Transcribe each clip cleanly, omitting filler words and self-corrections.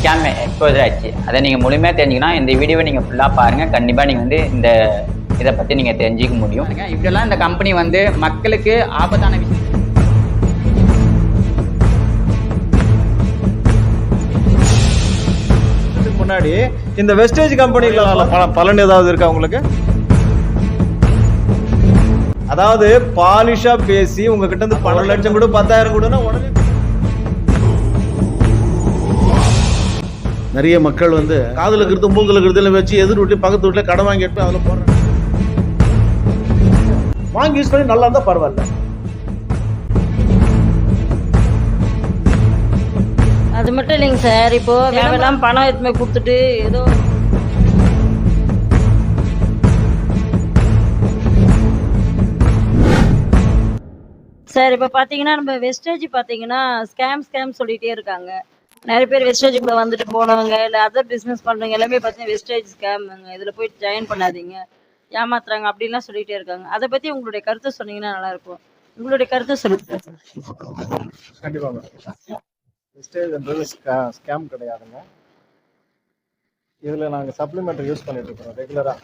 Scam expose ஆச்சு. அதை நீங்கள் முழுமையாக தெரிஞ்சுக்கணும். இந்த வீடியோவை நீங்கள் ஃபுல்லாக பாருங்கள். கண்டிப்பாக நீங்கள் வந்து இந்த இதை பற்றி நீங்கள் தெரிஞ்சிக்க முடியும். இப்படிலாம் இந்த கம்பெனி வந்து மக்களுக்கு ஆபத்தான விஷயம். முன்னாடி இந்த வெஸ்டேஜ் கம்பெனிகளால பலன் ஏதாவது இருக்கா உங்களுக்கு? அதாவது பாலிஷா பேசி உங்ககிட்ட இருந்து 12 லட்சம் கூட 10,000 கூடனா உடனே நிறைய மக்கள் வந்து காதுல இருக்கிறது மூக்குல இருக்கிறதுல வச்சு எதிர் வீட்டுல பக்கத்து வீட்டுல கடன் வாங்கிட்டு அதுல போடுறாங்க. வாங்கி யூஸ் பண்ணி நல்லா இருந்தா பரவாயில்ல. அது மட்டும் இல்லைங்க சார். இப்போ தேவையெல்லாம் பணம் எதுவுமே கொடுத்துட்டு ஏதோ சார் இப்போ பார்த்தீங்கன்னா நம்ம வெஸ்டேஜ் பார்த்தீங்கன்னா ஸ்கேம் சொல்லிகிட்டே இருக்காங்க. நிறைய பேர் வெஸ்டேஜுக்குள்ள வந்துட்டு போனவங்க இல்லை அதர் பிஸ்னஸ் பண்ணுறவங்க எல்லாமே பார்த்தீங்கன்னா வெஸ்டேஜ் ஸ்கேமுங்க, இதில் போயிட்டு ஜாயின் பண்ணாதீங்க, ஏமாத்துறாங்க அப்படின்லாம் சொல்லிகிட்டே இருக்காங்க. அதை பற்றி உங்களுடைய கருத்தை சொன்னீங்கன்னா நல்லாயிருக்கும். உங்களுடைய கருத்தை சொல்லுங்க. கண்டிப்பாக வெஸ்டேஜ்ன்றது ஸ்கேம் கிடையாதுங்க. இதில் நாங்கள் சப்ளிமெண்ட்ரி யூஸ் பண்ணிட்டு இருக்கோம் ரெகுலராக.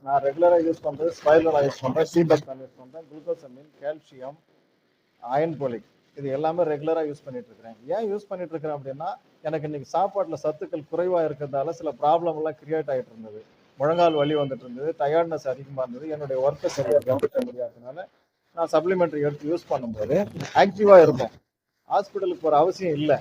நான் ரெகுலராக யூஸ் பண்ணுறது ஸ்பைலராக யூஸ் பண்ணுறேன், சீபக்தான் யூஸ் பண்ணுறேன், குளுக்கோசமின், கால்சியம், அயன் போலிக், இது எல்லாமே ரெகுலராக யூஸ் பண்ணிட்டு இருக்கிறேன். ஏன் யூஸ் பண்ணிட்டு இருக்கிறேன் அப்படின்னா, எனக்கு இன்னைக்கு சாப்பாட்டில் சத்துக்கள் குறைவாக இருக்கிறதால சில ப்ராப்ளம் எல்லாம் கிரியேட் ஆகிட்டு இருந்தது. முழங்கால் வலி வந்துட்டு இருந்தது, டயர்ட்னஸ் அதிகமாக இருந்தது, என்னுடைய ஒர்க்கை சரியாக கவனிக்க முடியாததுனால நான் சப்ளிமெண்ட்ரி எடுத்து யூஸ் பண்ணும்போது ஆக்டிவாக இருப்பேன். ஹாஸ்பிட்டலுக்கு போகிற அவசியம் இல்லை.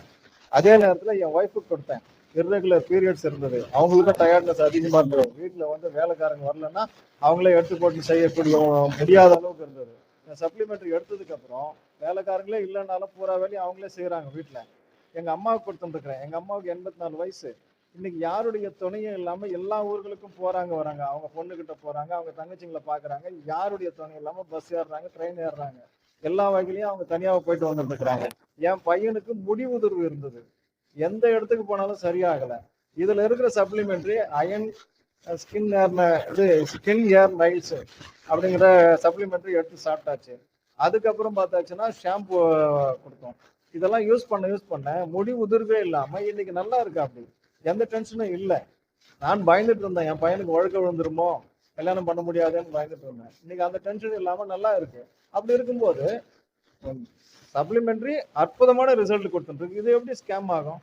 அதே நேரத்தில் என் ஒய்ஃபுக்கு கொடுத்தேன். இர்ரெகுலர் பீரியட்ஸ் இருந்தது, அவங்களுக்கும் டயர்ட்னஸ் அதிகமாக இருந்தது. வீட்டில் வந்து வேலைக்காரங்க வரலன்னா அவங்களே எடுத்து போட்டு செய்யக்கூடிய முடியாத அளவுக்கு இருந்தது. இந்த சப்ளிமெண்ட்ரி எடுத்ததுக்கு அப்புறம் வேலைக்காரங்களே இல்லைனாலும் பூரா வேலையும் அவங்களே செய்கிறாங்க வீட்டில். எங்கள் அம்மாவுக்கு கொடுத்துட்டுருக்குறேன். எங்கள் அம்மாவுக்கு 84 வயசு. இன்னைக்கு யாருடைய துணையும் இல்லாமல் எல்லா ஊர்களுக்கும் போகிறாங்க வராங்க. அவங்க பொண்ணுக்கிட்ட போகிறாங்க, அவங்க தங்கச்சிங்களை பார்க்குறாங்க. யாருடைய துணை இல்லாமல் பஸ் ஏறுறாங்க, ட்ரெயின் ஏறுறாங்க. எல்லா வகையிலையும் அவங்க தனியாக போயிட்டு வந்துருக்குறாங்க. என் பையனுக்கு முடி உதிர்வு இருந்தது, எந்த இடத்துக்கு போனாலும் சரியாகலை. இதில் இருக்கிற சப்ளிமெண்ட்ரி அயன் ஸ்கின் ஏர் நைல்ஸ் அப்படிங்கிற சப்ளிமெண்ட்ரி எடுத்து சாப்பிட்டாச்சு. அதுக்கப்புறம் பார்த்தாச்சுன்னா ஷாம்பு கொடுத்தோம். இதெல்லாம் யூஸ் பண்ண முடி உதிர்வே இல்லாமல் இன்னைக்கு நல்லா இருக்கு. அப்படி எந்த டென்ஷனும் இல்லை. நான் பயந்துட்டு இருந்தேன், என் பையனுக்கு ஒழுக்க விழுந்துருமோ, கல்யாணம் பண்ண முடியாதுன்னு பயந்துட்டு இருந்தேன். இன்னைக்கு அந்த டென்ஷன் இல்லாமல் நல்லா இருக்கு. அப்படி இருக்கும்போது சப்ளிமெண்ட்ரி அற்புதமான ரிசல்ட் கொடுத்துருக்கு. இது எப்படி ஸ்கேம் ஆகும்?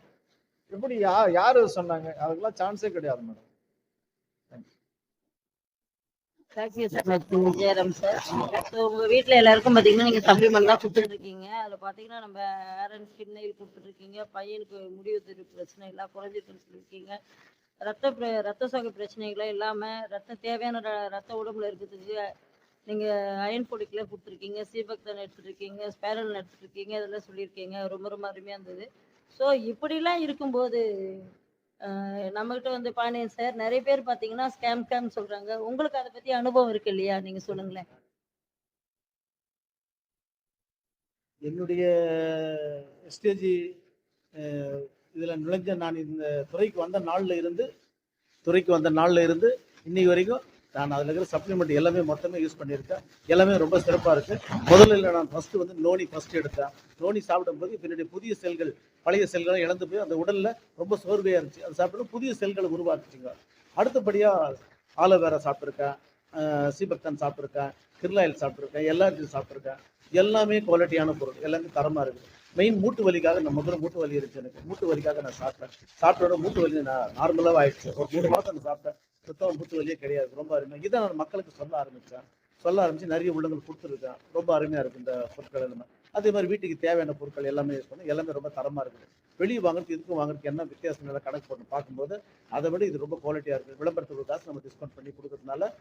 எப்படி யாரு சொன்னாங்க? அதுக்கெல்லாம் சான்ஸே கிடையாது மேடம். ஜெயராம் சார். ஸோ உங்கள் வீட்டில் எல்லாருக்கும் பார்த்தீங்கன்னா நீங்கள் சப்ளிமெண்ட் தான் கொடுத்துட்ருக்கீங்க. அதில் பார்த்தீங்கன்னா நம்ம ஹேர் அண்ட் ஸ்கின் நெயில் கொடுத்துட்ருக்கீங்க. பையனுக்கு முடி உதிர்வு பிரச்சனை எல்லாம் குறைஞ்சிருக்குன்னு சொல்லியிருக்கீங்க. ரத்த சோகை பிரச்சனைகளை இல்லாமல் தேவையான ரத்த உடம்புல இருக்கிறதுக்கு நீங்கள் அயன் பொடிக்கெலாம் கொடுத்துருக்கீங்க, சீபக்தான் எடுத்துருக்கீங்க, ஸ்பேரல் எடுத்துருக்கீங்க, இதெல்லாம் சொல்லியிருக்கீங்க. ரொம்ப ரொம்ப அருமையாக இருந்தது. ஸோ இப்படிலாம் இருக்கும்போது நம்மகிட்ட வந்து பாண்டியன் சார் நிறைய பேர் பார்த்தீங்கன்னா ஸ்கேம் சொல்கிறாங்க. உங்களுக்கு அதை பற்றி அனுபவம் இருக்கு இல்லையா? நீங்கள் சொல்லுங்களேன். என்னுடைய ஸ்டேஜ் இதில் நுழைஞ்ச நான் இந்த துறைக்கு வந்த நாளில் இருந்து இன்னைக்கு வரைக்கும் நான் அதில் இருக்கிற சப்ளிமெண்ட் எல்லாமே மொத்தமே யூஸ் பண்ணியிருக்கேன். எல்லாமே ரொம்ப சிறப்பாக இருக்குது. முதல்ல நான் ஃபஸ்ட்டு வந்து நோனி எடுத்தேன். நோனி சாப்பிடும்போது என்னுடைய புதிய செல்கள் பழைய செல்களை இழந்து போய் அந்த உடலில் ரொம்ப சோர்வையாக இருந்துச்சு. அது சாப்பிட்டு புதிய செல்களை உருவாக்குச்சுங்க. அடுத்தபடியாக ஆலோவேரா சாப்பிட்ருக்கேன், சீபக்தான் சாப்பிட்ருக்கேன், கிர்லாயில் சாப்பிட்ருக்கேன், எல்லாத்தையும் சாப்பிட்ருக்கேன். எல்லாமே குவாலிட்டியான பொருள், எல்லாமே தரமாக இருக்குது. மெயின் மூட்டு வலிக்காக நான் முதல்ல மூட்டு வலி இருந்துச்சு எனக்கு. மூட்டு வலிக்காக நான் சாப்பிட்டோட மூட்டு வலி நான் நார்மலாக ஆயிடுச்சு. ஒரு 3 மாதம் நான் சாப்பிட்டேன், சுத்தம் மூட்டு வலியே கிடையாது. ரொம்ப அருமையாக இதை நான் மக்களுக்கு சொல்ல ஆரம்பித்து நிறைய உள்ளங்கள் கொடுத்துருக்கேன். ரொம்ப அருமையாக இருக்குது இந்த பொருட்கள் எல்லாமே. அதே மாதிரி வீட்டுக்கு தேவையான பொருட்கள் எல்லாமே யூஸ் பண்ணி எல்லாமே ரொம்ப தரமாக இருக்குது. வெளியே வாங்குறதுக்கு இதுக்கும் வாங்குறதுக்கு என்ன வித்தியாசங்களை கணக்கு போட்டு பார்க்கும்போது அதை விட இது ரொம்ப குவாலிட்டியாக இருக்குது. விளம்பரத்துக்கு காசு நம்ம டிஸ்கவுண்ட் பண்ணி கொடுக்கறதுனால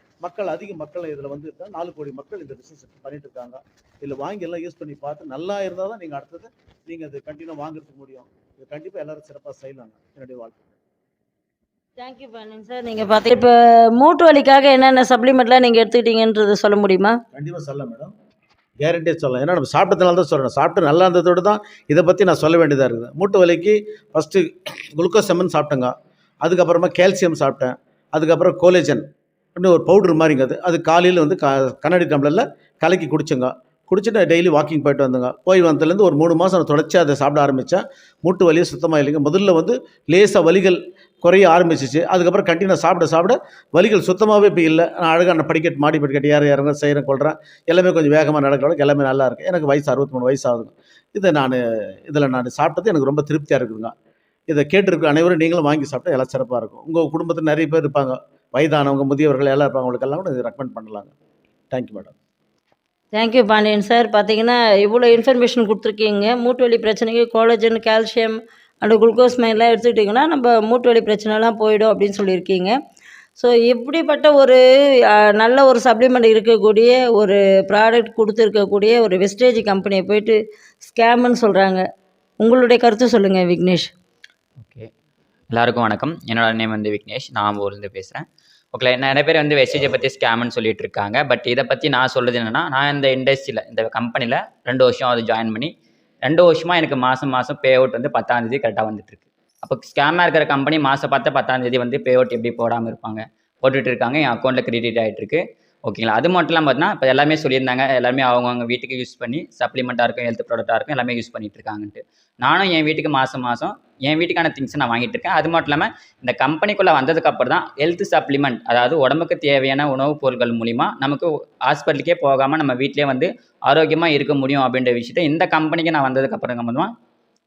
அதிக மக்கள் இதில் வந்து 4 கோடி மக்கள் இந்த பிஸ்னஸ் பண்ணிட்டு இருக்காங்க. இதில் வாங்கி எல்லாம் யூஸ் பண்ணி பார்த்து நல்லா இருந்தால் தான் நீங்கள் அடுத்தது நீங்கள் அது கண்டினியூ வாங்குறதுக்கு முடியும். இது கண்டிப்பாக எல்லாரும் சிறப்பாக செய்யலாங்க. என்னுடைய வாழ்க்கை. Thank you Pandian sir. நீங்கள் பார்த்தீங்க இப்போ மூட்டு வலிக்காக என்னென்ன சப்ளிமெண்ட்லாம் நீங்கள் எடுத்துக்கிட்டீங்கன்றது சொல்ல முடியுமா? கண்டிப்பாக சொல்ல மேடம், கேரண்டியாக சொல்லலாம். ஏன்னா நம்ம சாப்பிட்டதுனால தான் சொல்கிறேன். சாப்பிட்டு நல்லா இருந்ததோடு தான் இதை பற்றி நான் சொல்ல வேண்டியதாக இருக்குது. மூட்டு வலிக்கு ஃபஸ்ட்டு குளுக்கோசெமன் சாப்பிட்டேங்க. அதுக்கப்புறமா கால்சியம் சாப்பிட்டேன். அதுக்கப்புறம் கோலேஜன் இன்னும் ஒரு பவுட்ரு மாதிரிங்க. அது காலையில் வந்து கண்ணாடி டம்ளரில் கலக்கி குடிச்சேங்க. குடிச்சிட்டு டெய்லி வாக்கிங் போயிட்டு வந்தேங்க. போய் வந்ததுலேருந்து ஒரு 3 மாதம் தொடர்ச்சியாக அதை சாப்பிட ஆரம்பித்தேன். மூட்டு வலியே சுத்தமாக இல்லைங்க. முதல்ல வந்து லேசாக வலிகள் குறைய ஆரம்பிச்சிச்சு. அதுக்கப்புறம் கண்டினியூ சாப்பிட வலிகள் சுத்தமாகவே இப்போ இல்லை. நான் அழகாக அந்த படிக்கட்டு மாடி படிக்கட்டு ஏற இறங்க செய்கிறேன் கொள்கிறேன். எல்லாமே கொஞ்சம் வேகமாக நடக்கிறவங்க எல்லாமே நல்லா இருக்குது. எனக்கு வயசு 63 வயசு ஆகுதுங்க. இதில் நான் சாப்பிட்டது எனக்கு ரொம்ப திருப்தியாக இருக்குதுங்க. இதை கேட்டிருக்கிற அனைவரும் நீங்களும் வாங்கி சாப்பிட்டா எல்லாம் சிறப்பாக இருக்கும். உங்கள் குடும்பத்தில் நிறைய பேர் இருப்பாங்க, வயதானவங்க, முதியவர்கள் எல்லாம் இருப்பாங்க. அவங்களுக்கெல்லாம் கூட இது ரெக்கமெண்ட் பண்ணலாங்க. Thank you madam. Thank you Pandian sir. பார்த்தீங்கன்னா இவ்வளோ இன்ஃபர்மேஷன் கொடுத்துருக்கீங்க. மூட்டு வலி பிரச்சனைக்கு கோலஜன், கால்சியம் அண்ட் குளுக்கோஸ் மைன்லாம் எடுத்துக்கிட்டிங்கன்னா நம்ம மூட்டு வலி பிரச்சனைலாம் போயிடும் அப்படின்னு சொல்லியிருக்கீங்க. ஸோ இப்படிப்பட்ட ஒரு நல்ல ஒரு சப்ளிமெண்ட் இருக்கக்கூடிய ஒரு ப்ராடக்ட் கொடுத்துருக்கக்கூடிய ஒரு வெஸ்டேஜ் கம்பெனியை போயிட்டு ஸ்கேம்னு சொல்கிறாங்க. உங்களுடைய கருத்து சொல்லுங்கள் விக்னேஷ். ஓகே, எல்லாருக்கும் வணக்கம். என்னோட நேம் வந்து விக்னேஷ். நான் ஊர்லேருந்து பேசுகிறேன். ஓகே, நிறைய பேர் வந்து வெஸ்டேஜை பற்றி ஸ்கேம்னு சொல்லிட்டு இருக்காங்க. பட் இதை பற்றி நான் சொல்கிறது என்னென்னா, நான் இந்த இண்டஸ்ட்ரியில் இந்த கம்பெனியில் 2 வருஷம் அது ஜாயின் பண்ணி 2 வருஷமாக எனக்கு மாதம் பே அவுட் வந்து 10ஆம் தேதி கரெக்டாக வந்துட்டுருக்கு. அப்போ ஸ்கேமாக இருக்கிற கம்பெனி மாதம் பார்த்து 10ஆம் தேதி வந்து பே அவுட் எப்படி போடாமல் இருப்பாங்க? போட்டுட்டு இருக்காங்க. என் அக்கௌண்ட்டில் கிரெடிட் ஆகிட்டுருக்கு. ஓகேங்களா? அது மட்டும் இல்லாமல் பார்த்தீங்கன்னா, இப்போ எல்லாமே சொல்லியிருந்தாங்க, எல்லாமே அவங்கவுங்க வீட்டுக்கு யூஸ் பண்ணி சப்ளிமெண்ட்டாக இருக்கும், ஹெல்த் ப்ராடக்டாக இருக்கும், எல்லாமே யூஸ் பண்ணிட்டு இருக்காங்கன்ட்டு. நானும் என் வீட்டுக்கு மாதம் என் வீட்டுக்கான திங்ஸை நான் வாங்கிட்டு இருக்கேன். அது மட்டும் இல்லாமல் இந்த கம்பெனிக்குள்ளே வந்ததுக்கப்புறம் தான் ஹெல்த் சப்ளிமெண்ட், அதாவது உடம்புக்கு தேவையான உணவுப் பொருட்கள் மூலிமா நமக்கு ஹாஸ்பிட்டலுக்கே போகாமல் நம்ம வீட்டிலே வந்து ஆரோக்கியமாக இருக்க முடியும் அப்படின்ற விஷயத்தை இந்த கம்பெனிக்கு நான் வந்ததுக்கப்புறம் தான்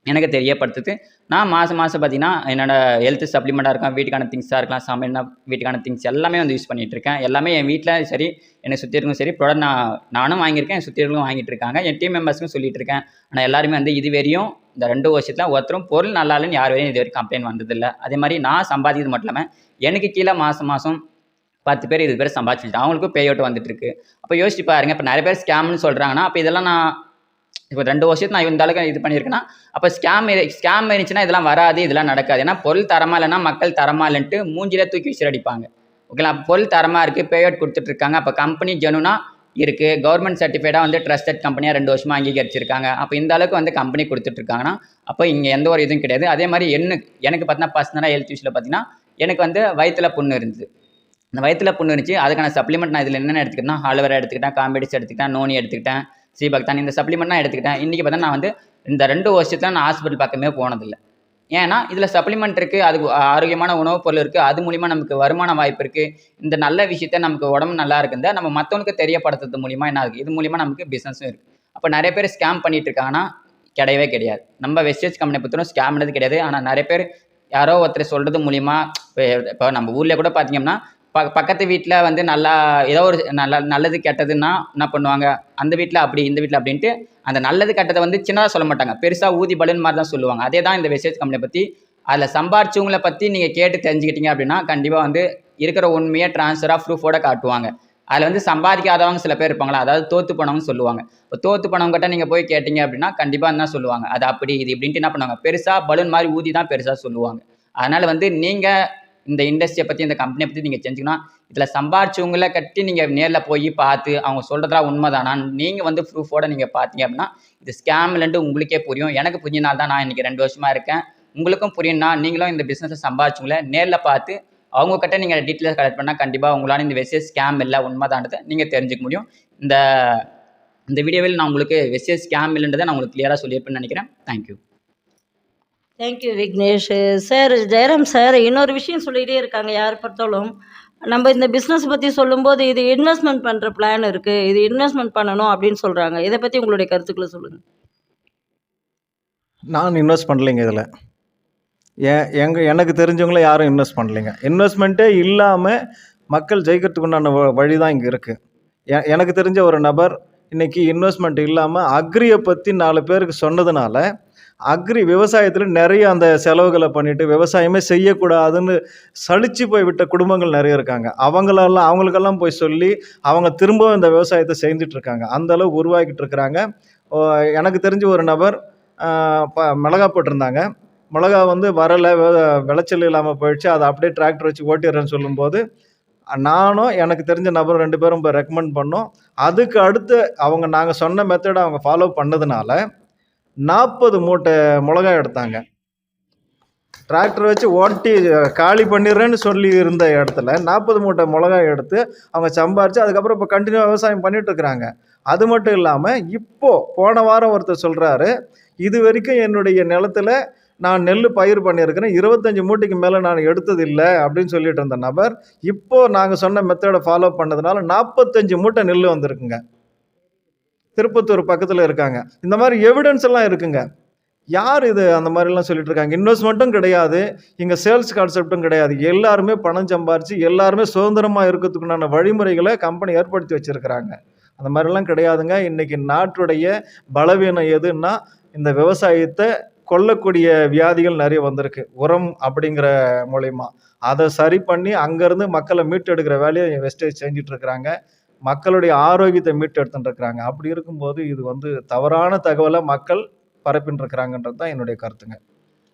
எனக்கு தெரியப்படுத்துது. நான் மாதம் பார்த்தீங்கன்னா என்னோடய ஹெல்த் சப்ளிமெண்ட்டாக இருக்கும், வீட்டுக்கான திங்ஸாக இருக்கலாம், சமையல்னா வீட்டுக்கான திங்ஸ் எல்லாமே வந்து யூஸ் பண்ணிகிட்ருக்கேன். எல்லாமே என் வீட்டில் சரி, என்னை சுற்றி இருக்கும் சரி, ப்ராடக்ட் நானும் வாங்கியிருக்கேன், என் சுற்றி இருக்கவங்களும் வாங்கிட்டு இருக்காங்க. என் டீம் மெம்பர்ஸுக்கும் சொல்லிட்டு இருக்கேன். ஆனால் எல்லாருமே வந்து இது வரையும் இந்த 2 வருஷத்தில் ஒருத்தரும் பொருள் நல்லா இல்லைன்னு யார் வரையும் இது வரைக்கும் கம்ப்ளைண்ட் வந்ததில்லை. அதே மாதிரி நான் சம்பாதிக்கிறது மட்டும் இல்லாமல் எனக்கு கீழே மாதம் 10 பேர் 20 பேர் சம்பாதிச்சுட்டு அவங்களுக்கும் பே அவுட் வந்துட்டுருக்கு. அப்போ யோசிச்சு பாருங்க, இப்போ நிறைய பேர் ஸ்கேம்னு சொல்கிறாங்கன்னா, அப்போ இதெல்லாம் நான் இப்போ 2 வருஷத்துக்கு நான் இந்த அளவுக்கு இது பண்ணியிருக்கேன்னா, அப்போ ஸ்கேம் இருந்துச்சுன்னா இதெல்லாம் வராது, இதெல்லாம் நடக்காது. ஏன்னா பொருள் தரமாக இல்லைன்னா மக்கள் தரமாக இல்லைன்ட்டு மூஞ்சிலே தூக்கி விசிறடிப்பாங்க. ஓகேங்களா? பொருள் தரமாக இருக்குது, பே அவுட் கொடுத்துட்ருக்காங்க. அப்போ கம்பெனி ஜெனுனாக இருக்குது, கவர்மெண்ட் சர்டிஃபைடாக வந்து ட்ரஸ்டட் கம்பெனியாக 2 வருஷமாக அங்கீகரிச்சிருக்காங்க. அப்போ இந்த அளவுக்கு வந்து கம்பெனி கொடுத்துட்ருக்காங்கன்னா, அப்போ இங்கே எந்த ஒரு இதுவும் கிடையாது. அதே மாதிரி எனக்கு பார்த்தீங்கன்னா பர்சனலாக ஹெல்த் இஷ்யூவில் பார்த்தீங்கன்னா, எனக்கு வந்து வயிற்றில் புண்ணு இருந்துச்சு. அந்த வயிற்றில் புண்ணு இருந்துச்சு. அதுக்கான சப்ளிமெண்ட் நான் இதில் என்னென்ன எடுத்துக்கிட்டேன்னா, ஆலோவேரா எடுத்துக்கிட்டேன், காம்பெடிஸ் எடுத்துக்கிட்டேன், நோனி எடுத்துக்கிட்டேன், சீபக்தான், இந்த சப்ளிமெண்ட்லாம் எடுத்துக்கிட்டேன். இன்றைக்கி பார்த்தா நான் வந்து இந்த 2 வருஷத்தில் நான் ஹாஸ்பிட்டல் பக்கமே போனதில்லை. ஏன்னா இதில் சப்ளிமெண்ட் இருக்குது, அது ஆரோக்கியமான உணவுப் பொருள் இருக்குது, அது மூலிமா நமக்கு வருமான வாய்ப்பு இருக்குது. இந்த நல்ல விஷயத்த நமக்கு உடம்பு நல்லா இருக்குந்த நம்ம மற்றவங்களுக்கு தெரியப்படுத்துறது மூலிமா என்ன ஆகுது, இது மூலிமா நமக்கு பிஸ்னஸும் இருக்குது. அப்போ நிறைய பேர் ஸ்கேம் பண்ணிட்டு இருக்காங்கன்னா கிடையவே கிடையாது. நம்ம வெஸ்டேஜ் கம்பெனி பற்றியும் ஸ்கேம்னது கிடையாது. ஆனால் நிறைய பேர் யாரோ ஒருத்தர் சொல்கிறது மூலிமா இப்போ நம்ம ஊரில் கூட பார்த்தீங்கன்னா பக்கத்து வீட்டில் வந்து நல்லா ஏதோ ஒரு நல்லது கெட்டதுன்னா என்ன பண்ணுவாங்க, அந்த வீட்டில் அப்படி இந்த வீட்டில் அப்படின்ட்டு அந்த நல்லது கெட்டதை வந்து சின்னதாக சொல்ல மாட்டாங்க, பெருசாக ஊதி பலன் மாதிரி தான் சொல்லுவாங்க. அதே தான் இந்த வெஸ்டேஜ் கம்பெனியை பற்றி. அதில் சம்பாரிச்சவங்களை பற்றி நீங்கள் கேட்டு தெரிஞ்சுக்கிட்டீங்க அப்படின்னா கண்டிப்பாக வந்து இருக்கிற உண்மையை ட்ரான்ஸ்ஃபராக ப்ரூஃபோட காட்டுவாங்க. அதில் வந்து சம்பாதிக்காதவங்க சில பேர் இருப்பாங்களா, அதாவது தோற்று போனவங்க சொல்லுவாங்க. இப்போ தோற்று போனவங்ககிட்ட நீங்கள் போய் கேட்டிங்க அப்படின்னா கண்டிப்பாக என்ன சொல்லுவாங்க, அது அப்படி இது இப்படின்ட்டு என்ன பண்ணுவாங்க, பெருசாக பலூன் மாதிரி ஊதி தான் பெருசாக சொல்லுவாங்க. அதனால் வந்து நீங்கள் இந்த இண்டஸ்ட்ரியை பற்றி இந்த கம்பெனியை பற்றி நீங்கள் தெரிஞ்சுக்கணும். இதில் சம்பாரிச்சவங்களை கட்டி நீங்கள் நேரில் போய் பார்த்து அவங்க சொல்கிறதெல்லாம் உண்மைதானா நீங்கள் வந்து ப்ரூஃபோடு நீங்கள் பார்த்தீங்க அப்படின்னா இது ஸ்கேம் இல்லைன்ட்டு உங்களுக்கே புரியும். எனக்கு புரிஞ்சினால் தான் நான் இன்றைக்கி 2 வருஷமாக இருக்கேன். உங்களுக்கும் புரியும்னா நீங்களும் இந்த பிஸ்னஸை சம்பாரிச்சவங்களை நேரில் பார்த்து அவங்கக்கிட்ட நீங்கள் டீட்டெயில்ஸ் கலெக்ட் பண்ணால் கண்டிப்பாக உங்களால் இந்த வெஸ்டேஜ் ஸ்கேம் இல்லை உண்மைதானதை நீங்கள் தெரிஞ்சுக்க முடியும். இந்த வீடியோவில் நான் உங்களுக்கு வெஸ்டேஜ் ஸ்கேம் இல்லைன்றதை நான் உங்களுக்கு கிளியராக சொல்லியிருப்பேன்னு நினைக்கிறேன். Thank you. Thank you Vignesh sir. Jayaram sir இன்னொரு விஷயம் சொல்லிகிட்டே இருக்காங்க, யார் பார்த்தாலும் நம்ம இந்த பிஸ்னஸ் பற்றி சொல்லும்போது இது இன்வெஸ்ட்மெண்ட் பண்ணுற பிளான் இருக்குது, இது இன்வெஸ்ட்மெண்ட் பண்ணணும் அப்படின்னு சொல்கிறாங்க. இதை பற்றி உங்களுடைய கருத்துக்களை சொல்லுங்கள். நான் இன்வெஸ்ட் பண்ணலைங்க இதில். எனக்கு தெரிஞ்சவங்கள யாரும் இன்வெஸ்ட் பண்ணலைங்க. இன்வெஸ்ட்மெண்ட்டே இல்லாமல் மக்கள் ஜெயிக்கிறதுக்கு உண்டான வழி தான் இங்கே இருக்குது. எனக்கு தெரிஞ்ச ஒரு நபர் இன்றைக்கி இன்வெஸ்ட்மெண்ட் இல்லாமல் அக்ரியை பற்றி 4 பேருக்கு சொன்னதுனால அக்ரி விவசாயத்தில் நிறைய அந்த செலவுகளை பண்ணிவிட்டு விவசாயமே செய்யக்கூடாதுன்னு சலிச்சு போய் விட்ட குடும்பங்கள் நிறைய இருக்காங்க. அவங்களுக்கெல்லாம் போய் சொல்லி அவங்க திரும்பவும் இந்த விவசாயத்தை செஞ்சிட்ருக்காங்க. அந்தளவுக்கு உருவாக்கிட்டு இருக்கிறாங்க. எனக்கு தெரிஞ்ச ஒரு நபர் மிளகா போட்டிருந்தாங்க. மிளகா வந்து வரலை, விளைச்சல் இல்லாமல் போயிடுச்சு, அதை அப்படியே டிராக்டர் வச்சு ஓட்டிடுறேன்னு சொல்லும்போது நானும் எனக்கு தெரிஞ்ச நபர் 2 பேரும் இப்போ ரெக்கமெண்ட் பண்ணோம். அதுக்கு அடுத்து நாங்கள் சொன்ன மெத்தடை அவங்க ஃபாலோ பண்ணதுனால 40 மூட்டை மிளகா எடுத்தாங்க. டிராக்டர் வச்சு ஓட்டி காலி பண்ணிடுறேன்னு சொல்லி இருந்த இடத்துல 40 மூட்டை மிளகாய் எடுத்து அவங்க சம்பாரித்து அதுக்கப்புறம் இப்போ கண்டினியூவாக விவசாயம் பண்ணிட்டு இருக்கிறாங்க. அது மட்டும் இல்லாமல் போன வாரம் ஒருத்தர் சொல்கிறாரு, இது வரைக்கும் என்னுடைய நிலத்துல நான் நெல் பயிர் பண்ணியிருக்கிறேன், 25 மூட்டைக்கு மேலே நான் எடுத்ததில்லை அப்படின்னு சொல்லிட்டு இருந்த நபர் இப்போ நாங்கள் சொன்ன மெத்தடை ஃபாலோ பண்ணதுனால 45 மூட்டை நெல் வந்திருக்குங்க. திருப்பத்தூர் பக்கத்தில் இருக்காங்க. இந்த மாதிரி எவிடன்ஸ் எல்லாம் இருக்குங்க. யார் இது அந்த மாதிரிலாம் சொல்லிட்டு இருக்காங்க? இன்வெஸ்ட்மெண்ட்டும் கிடையாது, இங்கே சேல்ஸ் கான்செப்டும் கிடையாது. எல்லாருமே பணம் சம்பாரிச்சு எல்லாருமே சுதந்திரமாக இருக்கிறதுக்குண்டான வழிமுறைகளை கம்பெனி ஏற்படுத்தி வச்சிருக்கிறாங்க. அந்த மாதிரிலாம் கிடையாதுங்க. இன்னைக்கு நாட்டுடைய பலவீனம் எதுன்னா, இந்த விவசாயத்தை கொல்லக்கூடிய வியாதிகள் நிறைய வந்திருக்கு, உரம் அப்படிங்கிற மூலயமா. அதை சரி பண்ணி அங்கேருந்து மக்களை மீட்டெடுக்கிற வேலையை வெஸ்டேஜ் செஞ்சுட்டு இருக்கிறாங்க. மக்களுடைய ஆரோக்கியத்தை மீட்டெடுத்துட்டு இருக்கிறாங்க. அப்படி இருக்கும்போது இது தவறான தகவலை மக்கள் பரப்பின்னு இருக்கிறாங்கன்றது தான் என்னுடைய கருத்துங்க.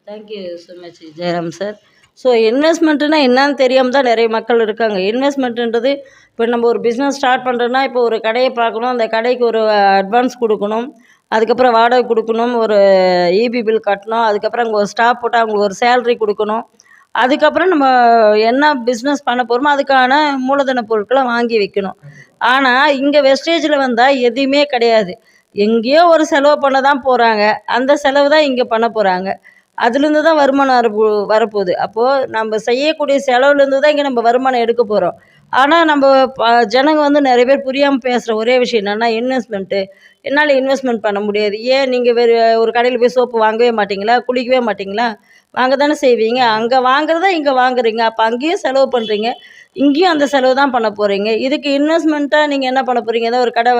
Thank you so much Jayaram sir. So இன்வெஸ்ட்மெண்ட்டுனா என்னன்னு தெரியாமல் தான் நிறைய மக்கள் இருக்காங்க. இன்வெஸ்ட்மெண்ட்டுன்றது இப்போ நம்ம ஒரு பிஸ்னஸ் ஸ்டார்ட் பண்ணுறோன்னா, இப்போ ஒரு கடையை பார்க்கணும், அந்த கடைக்கு ஒரு அட்வான்ஸ் கொடுக்கணும், அதுக்கப்புறம் வாடகை கொடுக்கணும், ஒரு இபி பில் கட்டணும், அதுக்கப்புறம் அங்கே ஒரு ஸ்டாஃப் போட்டால் அவங்களுக்கு ஒரு சேலரி கொடுக்கணும், அதுக்கப்புறம் நம்ம என்ன பிஸ்னஸ் பண்ண போகிறோமோ அதுக்கான மூலதன பொருட்களை வாங்கி வைக்கணும். ஆனால் இங்கே வெஸ்டேஜில் வந்தால் எதுவுமே கிடையாது. எங்கேயோ ஒரு செலவு பண்ண தான் போகிறாங்க, அந்த செலவு தான் இங்கே பண்ண போகிறாங்க. அதுலேருந்து தான் வருமானம் வரப்போகுது. அப்போது நம்ம செய்யக்கூடிய செலவுலேருந்து தான் இங்கே நம்ம வருமானம் எடுக்க போகிறோம். ஆனால் நம்ம ஜனங்க நிறைய பேர் புரியாமல் பேசுகிற ஒரே விஷயம் என்னென்னா, இன்வெஸ்ட்மெண்ட்டு. என்னால் இன்வெஸ்ட்மெண்ட் பண்ண முடியாது. ஏன் நீங்கள் வேறு ஒரு கடையில் போய் சோப்பு வாங்கவே மாட்டிங்களா? குளிக்கவே மாட்டிங்களா? வாங்க தானே செய்வீங்க. அங்கே வாங்குறதா இங்கே வாங்குறீங்க. அப்போ அங்கேயும் செலவு பண்ணுறீங்க, இங்கேயும் அந்த செலவு தான் பண்ண போகிறீங்க. இதுக்கு இன்வெஸ்ட்மெண்ட்டாக நீங்கள் என்ன பண்ண போகிறீங்க? ஏதோ ஒரு கடை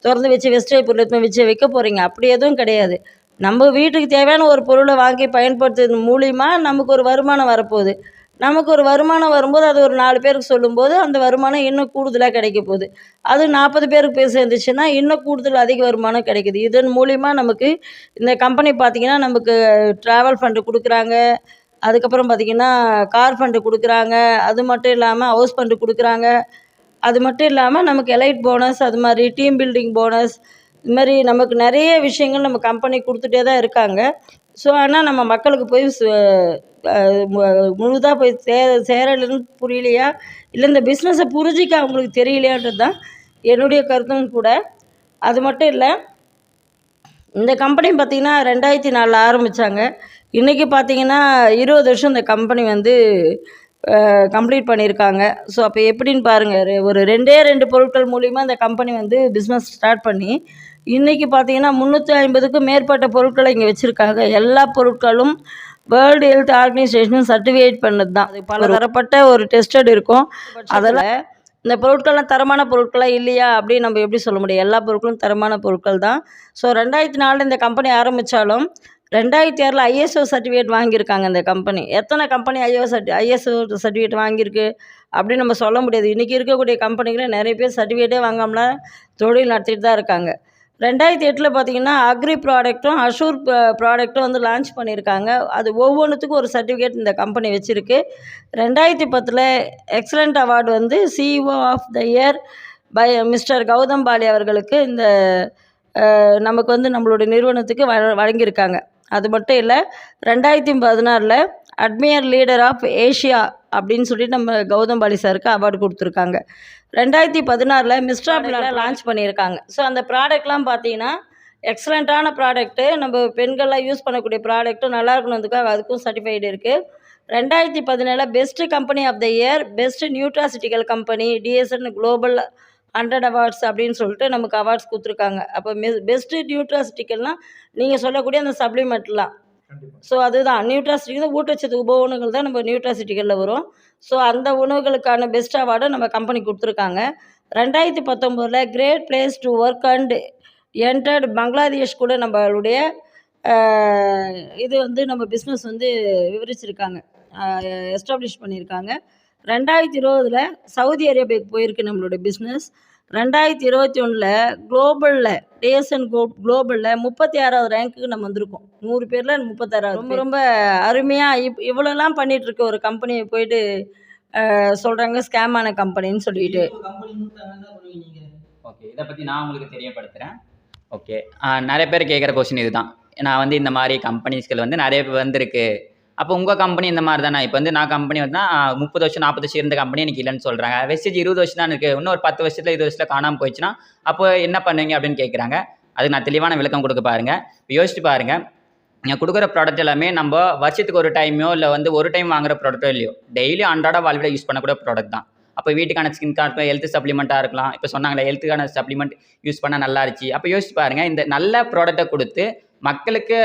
திறந்து வச்சு வெஸ்டேஜ் பொருள் எடுத்து வச்சு வைக்க போகிறீங்க, அப்படி எதுவும் கிடையாது. நம்ம வீட்டுக்கு தேவையான ஒரு பொருளை வாங்கி பயன்படுத்துறது மூலிமா நமக்கு ஒரு வருமானம் வரப்போகுது. நமக்கு ஒரு வருமானம் வரும்போது அது ஒரு 4 பேருக்கு சொல்லும்போது அந்த வருமானம் இன்னும் கூடுதலாக கிடைக்க போகுது. அது 40 பேருக்கு போய் சேர்ந்துச்சுன்னா இன்னும் கூடுதல் அதிக வருமானம் கிடைக்குது. இதன் மூலிமா நமக்கு இந்த கம்பெனி பார்த்திங்கன்னா நமக்கு ட்ராவல் ஃபண்டு கொடுக்குறாங்க, அதுக்கப்புறம் பார்த்திங்கன்னா கார் ஃபண்டு கொடுக்குறாங்க, அது மட்டும் இல்லாமல் ஹவுஸ் ஃபண்டு கொடுக்குறாங்க, அது மட்டும் இல்லாமல் நமக்கு எலைட் போனஸ், அது மாதிரி டீம் பில்டிங் போனஸ், இது மாதிரி நமக்கு நிறைய விஷயங்கள் நம்ம கம்பெனி கொடுத்துட்டே தான் இருக்காங்க. ஸோ ஆனால் நம்ம மக்களுக்கு போய் முழுதாக போய் சேரலன்னு புரியலையா, இல்லை இந்த பிஸ்னஸை புரிஞ்சிக்க அவங்களுக்கு தெரியலையான்றது தான் என்னுடைய கருத்தும் கூட. அது மட்டும் இல்லை, இந்த கம்பெனி பார்த்திங்கன்னா 2004 ஆரம்பித்தாங்க. இன்றைக்கி பார்த்திங்கன்னா 20 வருஷம் இந்த கம்பெனி கம்ப்ளீட் பண்ணியிருக்காங்க. ஸோ அப்போ எப்படின்னு பாருங்கள், ஒரு 2 பொருட்கள் மூலிமா இந்த கம்பெனி பிஸ்னஸ் ஸ்டார்ட் பண்ணி இன்றைக்கி பார்த்திங்கன்னா 350க்கும் மேற்பட்ட பொருட்களை இங்கே வச்சுருக்காங்க. எல்லா பொருட்களும் வேர்ல்டு ஹெல்த் ஆர்கனைசேஷனும் சர்டிஃபிகேட் பண்ணது தான். அது பல தரப்பட்ட ஒரு டெஸ்டட் இருக்கும். அதில் இந்த பொருட்கள்லாம் தரமான பொருட்களாக இல்லையா அப்படின்னு நம்ம எப்படி சொல்ல முடியும்? எல்லா பொருட்களும் தரமான பொருட்கள் தான். ஸோ 2004 இந்த கம்பெனி ஆரம்பித்தாலும் 2006 ஐஎஸ்ஓ சர்டிஃபிகேட் வாங்கியிருக்காங்க இந்த கம்பெனி. எத்தனை கம்பெனி ஐஎஸ்ஓ சர்டிஃபிகேட் வாங்கியிருக்கு அப்படின்னு நம்ம சொல்ல முடியாது. இன்றைக்கி இருக்கக்கூடிய கம்பெனிகளில் நிறைய பேர் சர்டிஃபிகேட்டே வாங்காமல் தொழில் நடத்திட்டு தான் இருக்காங்க. 2008 பார்த்திங்கன்னா அக்ரி ப்ராடக்ட்டும் அஷூர் ப்ராடக்ட்டும் லான்ச் பண்ணியிருக்காங்க. அது ஒவ்வொன்றுத்துக்கும் ஒரு சர்டிஃபிகேட் இந்த கம்பெனி வச்சுருக்கு. 2010 excellent award CEO of the year by mister Gautam Bali அவர்களுக்கு இந்த நமக்கு நம்மளுடைய நிறுவனத்துக்கு வழங்கியிருக்காங்க. அது மட்டும் இல்லை, 2016 அட்மையர் லீடர் ஆஃப் ஏஷியா அப்படின்னு சொல்லிட்டு நம்ம கௌதம் பாலி சாருக்கு அவார்டு கொடுத்துருக்காங்க. 2016 மிஸ்ட்ரா லான்ச் பண்ணியிருக்காங்க. ஸோ அந்த ப்ராடக்ட்லாம் பார்த்தீங்கன்னா எக்ஸலண்ட்டான ப்ராடக்ட்டு, நம்ம பெண்கள்லாம் யூஸ் பண்ணக்கூடிய ப்ராடக்ட்டும் நல்லா இருக்கணுன்றதுக்காக அதுக்கும் சர்டிஃபைடு இருக்குது. 2017 best company of the year, best nutraceutical company, DSN global 100 awards அப்படின்னு சொல்லிட்டு நமக்கு அவார்ட்ஸ் கொடுத்துருக்காங்க. அப்போ பெஸ்ட்டு நியூட்ராசிட்டிக்கல்னால் நீங்கள் சொல்லக்கூடிய அந்த சப்ளிமெண்ட்லாம். ஸோ அதுதான் நியூட்ராசிட்டிக்கல், ஊட்டச்சத்து உப உணவுகள் தான் நம்ம நியூட்ராசிட்டிக்கலில் வரும். ஸோ அந்த உணவுகளுக்கான பெஸ்ட் அவார்டை நம்ம கம்பெனி கொடுத்துருக்காங்க. 2019 great place to work and entered Bangladesh கூட நம்மளுடைய இது நம்ம பிஸ்னஸ் விவரிச்சிருக்காங்க, எஸ்டாப்ளிஷ் பண்ணியிருக்காங்க. 2020 சவுதி அரேபியாவுக்கு போயிருக்கு நம்மளுடைய பிஸ்னஸ். 2021 குளோபலில் டிஎஸ்என் குளோபலில் 36வது ரேங்க்குக்கு நம்ம வந்திருக்கோம். 100 பேரில் 36வது. ரொம்ப ரொம்ப அருமையாக இவ்வளோலாம் பண்ணிகிட்ருக்கு ஒரு கம்பெனியை போயிட்டு சொல்கிறாங்க ஸ்கேமான கம்பெனின்னு சொல்லிட்டு. ஓகே, இதை பற்றி நான் உங்களுக்கு தெரியப்படுத்துகிறேன். ஓகே, நிறைய பேர் கேட்குற கொஸ்டின் இதுதான். நான் இந்த மாதிரி கம்பெனிஸ்கள் நிறைய வந்திருக்கு, அப்போ உங்கள் கம்பெனி இந்த மாதிரி தானே? இப்போ வந்து நான் கம்பெனி வந்து 30 வருஷம் 40 வருஷம் இருந்த கம்பெனி எனக்கு இல்லைன்னு சொல்கிறாங்க. வெஸ்டேஜ் 20 வருஷம் தான் இருக்குது, இன்னும் ஒரு 10 வருஷத்தில் 20 வருஷத்தில் காணாமல் போயிடுச்சுன்னா அப்போ என்ன பண்ணுவீங்க அப்படின்னு கேட்குறாங்க. அதுக்கு நான் தெளிவான விளக்கம் கொடுக்க பாருங்க. இப்போ யோசிச்சு பாருங்க, நீங்கள் கொடுக்குற ப்ராடக்ட் எல்லாமே நம்ம வருஷத்துக்கு ஒரு டைமோ இல்லை வந்து ஒரு டைம் வாங்குற ப்ராடக்ட்டோ இல்லையோ டெய்லி அன்றாட வாழ்வில் யூஸ் பண்ணக்கூடிய ப்ராடக்ட் தான். அப்போ வீட்டுக்கான ஸ்கின் கார்டு ஹெல்த் சப்ளிமெண்ட்டாக இருக்கலாம். இப்போ சொன்னாங்களே ஹெல்த்துக்கான சப்ளிமெண்ட் யூஸ் பண்ணால் நல்லா இருந்துச்சு. அப்போ யோசிச்சு பாருங்கள், இந்த நல்ல ப்ராடக்ட்டை கொடுத்து மக்களுக்கு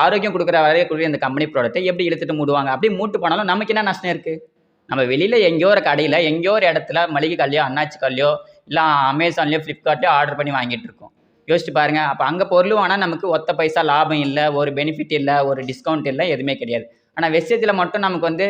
ஆரோக்கியம் கொடுக்குற வரைய கூடிய இந்த கம்பெனி ப்ராடக்ட்டை எப்படி இழுத்துட்டு மூடுவாங்க? அப்படி மூட்டு போனாலும் நமக்கு என்ன நஷ்டம் இருக்குது? நம்ம வெளியில் எங்கேயோ ஒரு கடையில் எங்கேயோ ஒரு இடத்துல மளிகை கல்லையோ அண்ணாச்சி கல்லையோ இல்லை அமேசான்லையோ ஃப்ளிப்கார்ட்லையோ ஆர்டர் பண்ணி வாங்கிட்டு இருக்கோம். யோசிச்சு பாருங்க, அப்போ அங்கே பொருள் வாங்கினா நமக்கு ஒத்த பைசா லாபம் இல்லை, ஒரு பெனிஃபிட் இல்லை, ஒரு டிஸ்கவுண்ட் இல்லை, எதுவுமே கிடையாது. ஆனால் வெஸ்டேஜில் மட்டும் நமக்கு வந்து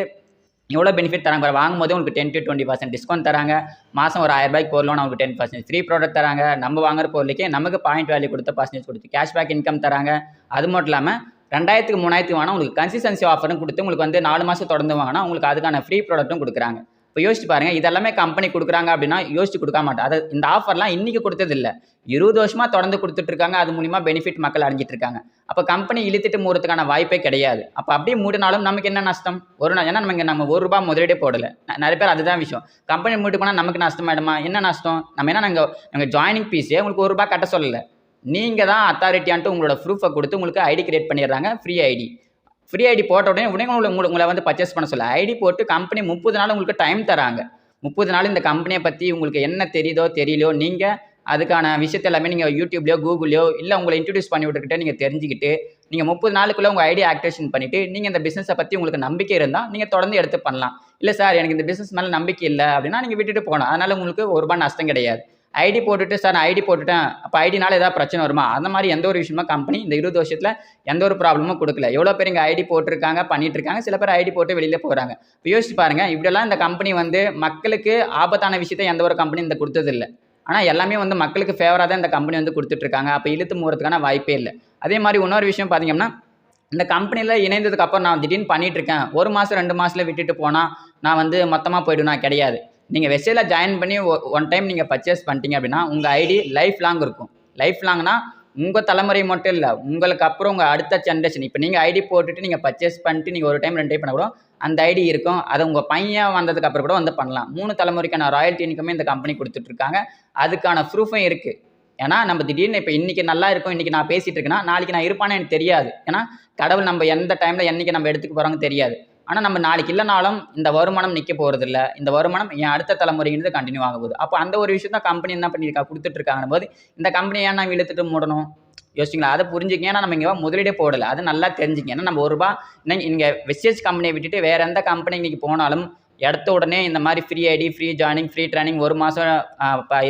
எவ்வளோ பெனிஃபிட் தராங்க பாரு. வாங்கும் போது உங்களுக்கு 10 to 20% டிஸ்கவுண்ட் தராங்க. மாதம் ஒரு 1000 ரூபாய்க்கு பொருளும் நமக்கு 10% ஃப்ரீ ப்ராடக்ட் தராங்க. நம்ம வாங்குற பொருளுக்கே நமக்கு பாயிண்ட் வேல்யூ கொடுத்து % கொடுத்து கேஷ்பேக் இன்கம் தராங்க. அது மட்டும் இல்லாமல் 2000 3000 வாங்கினா உங்களுக்கு கன்சிஸ்டன்சி ஆஃபரும் கொடுத்து உங்களுக்கு வந்து 4 மாதம் தொடர்ந்து வாங்கினா உங்களுக்கு அதுக்கான ஃப்ரீ ப்ராடக்ட்டும் கொடுக்குறாங்க. இப்போ யோசிச்சு பாருங்க, இதெல்லாமே கம்பெனி கொடுக்குறாங்க அப்படின்னா யோசிச்சு கொடுக்க மாட்டேன். அதை இந்த ஆஃபர்லாம் இன்னைக்கு கொடுத்தது இல்லை, 20 வருஷமா தொடர்ந்து கொடுத்துட்டு இருக்காங்க. அது மூலியமா பெனிஃபிட் மக்கள் அடைஞ்சிட்டு இருக்காங்க. அப்போ கம்பெனி இழுத்துட்டு மூடுறதுக்கான வாய்ப்பே கிடையாது. அப்போ அப்படியே மூடினாலும் நமக்கு என்ன நஷ்டம்? ஏன்னா நம்ம ₹1 முதலீடே போடலை. நிறைய பேர் அதுதான் விஷயம். கம்பெனி மூட்டு போனால் நமக்கு நஷ்டமாயிடுமா? என்ன நஷ்டம்? நாங்கள் ஜாயினிங் ஃபீஸே உங்களுக்கு ₹1 கட்ட சொல்லலை. நீங்கள் தான் அத்தாரிட்டியான்ட்டு உங்களோட ப்ரூஃபை கொடுத்து உங்களுக்கு ஐடி கிரியேட் பண்ணிடுறாங்க. ஃப்ரீ ஐடி போட்ட உடனே உங்களை வந்து பர்ச்சேஸ் பண்ண சொல்ல ஐடி போட்டு கம்பெனி 30 நாள் உங்களுக்கு டைம் தராங்க. 30 நாள் இந்த கம்பெனியை பற்றி உங்களுக்கு என்ன தெரியுதோ தெரியலையோ நீங்கள் அதுக்கான விஷயத்தை எல்லாமே நீங்கள் யூடியூப்லையோ கூகுள்லையோ இல்லை உங்களை இன்ட்ரடியூஸ் பண்ணி விட்டுக்கிட்டே நீங்கள் தெரிஞ்சுக்கிட்டு நீங்கள் 30 நாளுக்குள்ளே உங்கள் ஐடி ஆக்டிவேஷன் பண்ணிவிட்டு நீங்கள் இந்த பிஸ்னஸை பற்றி உங்களுக்கு நம்பிக்கை இருந்தால் நீங்கள் தொடர்ந்து எடுத்து பண்ணலாம். இல்லை சார் எனக்கு இந்த பிஸ்னஸ் மேலே நம்பிக்கை இல்லை அப்படின்னா நீங்கள் விட்டுட்டு போகலாம். அதனால் உங்களுக்கு ₹1 நஷ்டம் கிடையாது. ஐடி போட்டுட்டு சார் நான் ஐடி போட்டுட்டேன், அப்போ ஐடினால ஏதாவது பிரச்சனை வருமா? அந்த மாதிரி எந்த ஒரு விஷயமா கம்பெனி இந்த 20 வருஷத்தில் எந்த ஒரு ப்ராப்ளமும் கொடுக்கல. எவ்வளோ பேர் இங்கே ஐடி போட்டிருக்காங்க, பண்ணிட்டு இருக்காங்க. சில பேர் ஐடி போட்டு வெளியில் போகிறாங்க. இப்போ யோசிச்சு பாருங்கள், இப்படியெல்லாம் இந்த கம்பெனி வந்து மக்களுக்கு ஆபத்தான விஷயத்தை எந்த ஒரு கம்பெனி இந்த கொடுத்ததில்லை. ஆனால் எல்லாமே வந்து மக்களுக்கு ஃபேவராக தான் இந்த கம்பெனி வந்து கொடுத்துட்ருக்காங்க. அப்போ இழுத்து மூறதுக்கான வாய்ப்பே இல்லை. அதே மாதிரி இன்னொரு விஷயம் பார்த்தீங்கன்னா, இந்த கம்பெனியில் இணைந்ததுக்கு அப்புறம் நான் திடீர்னு பண்ணிட்டு இருக்கேன், 1 மாதம் 2 மாதத்தில் விட்டுட்டு போனால் நான் வந்து மொத்தமாக போய்டுனா கிடையாது. நீங்கள் வெஸ்டேஜில் ஜாயின் பண்ணி ஒன் டைம் நீங்கள் பர்ச்சேஸ் பண்ணிட்டீங்க அப்படின்னா உங்கள் ஐடி லைஃப் லாங் இருக்கும். லைஃப் லாங்னா உங்கள் தலைமுறை மட்டும் இல்லை, உங்களுக்கு அப்புறம் உங்கள் அடுத்த ஜென்ரேஷன். இப்போ நீங்கள் ஐடி போட்டுட்டு நீங்கள் பர்ச்சேஸ் பண்ணிட்டு நீங்கள் ஒரு டைம் 2 டைம் பண்ண கூட அந்த ஐடி இருக்கும். அதை உங்கள் பையன் வந்ததுக்கு அப்புறம் கூட வந்து பண்ணலாம். 3 தலைமுறைக்கான ராயல்ட்டி இன்கமே இந்த கம்பெனி கொடுத்துட்ருக்காங்க. அதுக்கான ப்ரூஃபும் இருக்குது. ஏன்னா நம்ம திடீர்னு இப்போ இன்றைக்கி நல்லா இருக்கும், இன்றைக்கி நான் பேசிகிட்டு இருக்கேன்னா நாளைக்கு நான் இருப்பானே எனக்கு தெரியாது. ஏன்னா கடவுள் நம்ம எந்த டைமில் என்றைக்கு நம்ம எடுத்துக்க போகிறாங்க தெரியாது. ஆனால் நம்ம நாளைக்கு இல்லைனாலும் இந்த வருமானம் நிற்க போகிறது இல்லை. இந்த வருமானம் என் அடுத்த தலைமுறைங்கிறது கண்டினியூ ஆக போகுது. அப்போ அந்த ஒரு விஷயம் தான் கம்பெனி என்ன பண்ணியிருக்கா கொடுத்துட்ருக்காங்க போது இந்த கம்பெனியை ஏன் நம்ம இழுத்துட்டு மூடணும்? யோசிச்சிங்களா? அதை புரிஞ்சுக்க. ஏன்னா நம்ம இங்கே முதலீடே போடலை, அது நல்லா தெரிஞ்சுங்க. ஏன்னா நம்ம ₹1 இங்கே வெஸ்டேஜ் கம்பெனியை விட்டுட்டு வேறு எந்த கம்பெனி இன்றைக்கி போனாலும் எடுத்த உடனே இந்த மாதிரி free ID, free joining, free training 1 மாதம்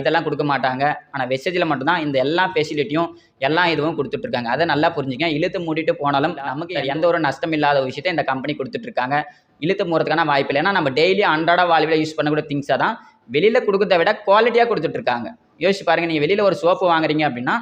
இதெல்லாம் கொடுக்க மாட்டாங்க. ஆனால் வெஸ்டேஜில் மட்டும்தான் இந்த எல்லா ஃபெசிலிட்டியும் எல்லா இதுவும் கொடுத்துட்ருக்காங்க. அதை நல்லா புரிஞ்சுங்க. இழுத்து மூடிட்டு போனாலும் நமக்கு எந்த ஒரு நஷ்டம் இல்லாத விஷயத்தை இந்த கம்பெனி கொடுத்துட்ருக்காங்க. இழுத்து மூறதுக்கான வாய்ப்பு இல்லை. ஏன்னா நம்ம டெய்லி அன்றாட வாழ்வில் யூஸ் பண்ணக்கூடிய திங்ஸாக தான் வெளியில் கொடுக்கறத விட குவாலிட்டியாக கொடுத்துட்ருக்காங்க. யோசிச்சு பாருங்கள், நீங்கள் வெளியில் ஒரு சோப்பு வாங்குறீங்க அப்படின்னா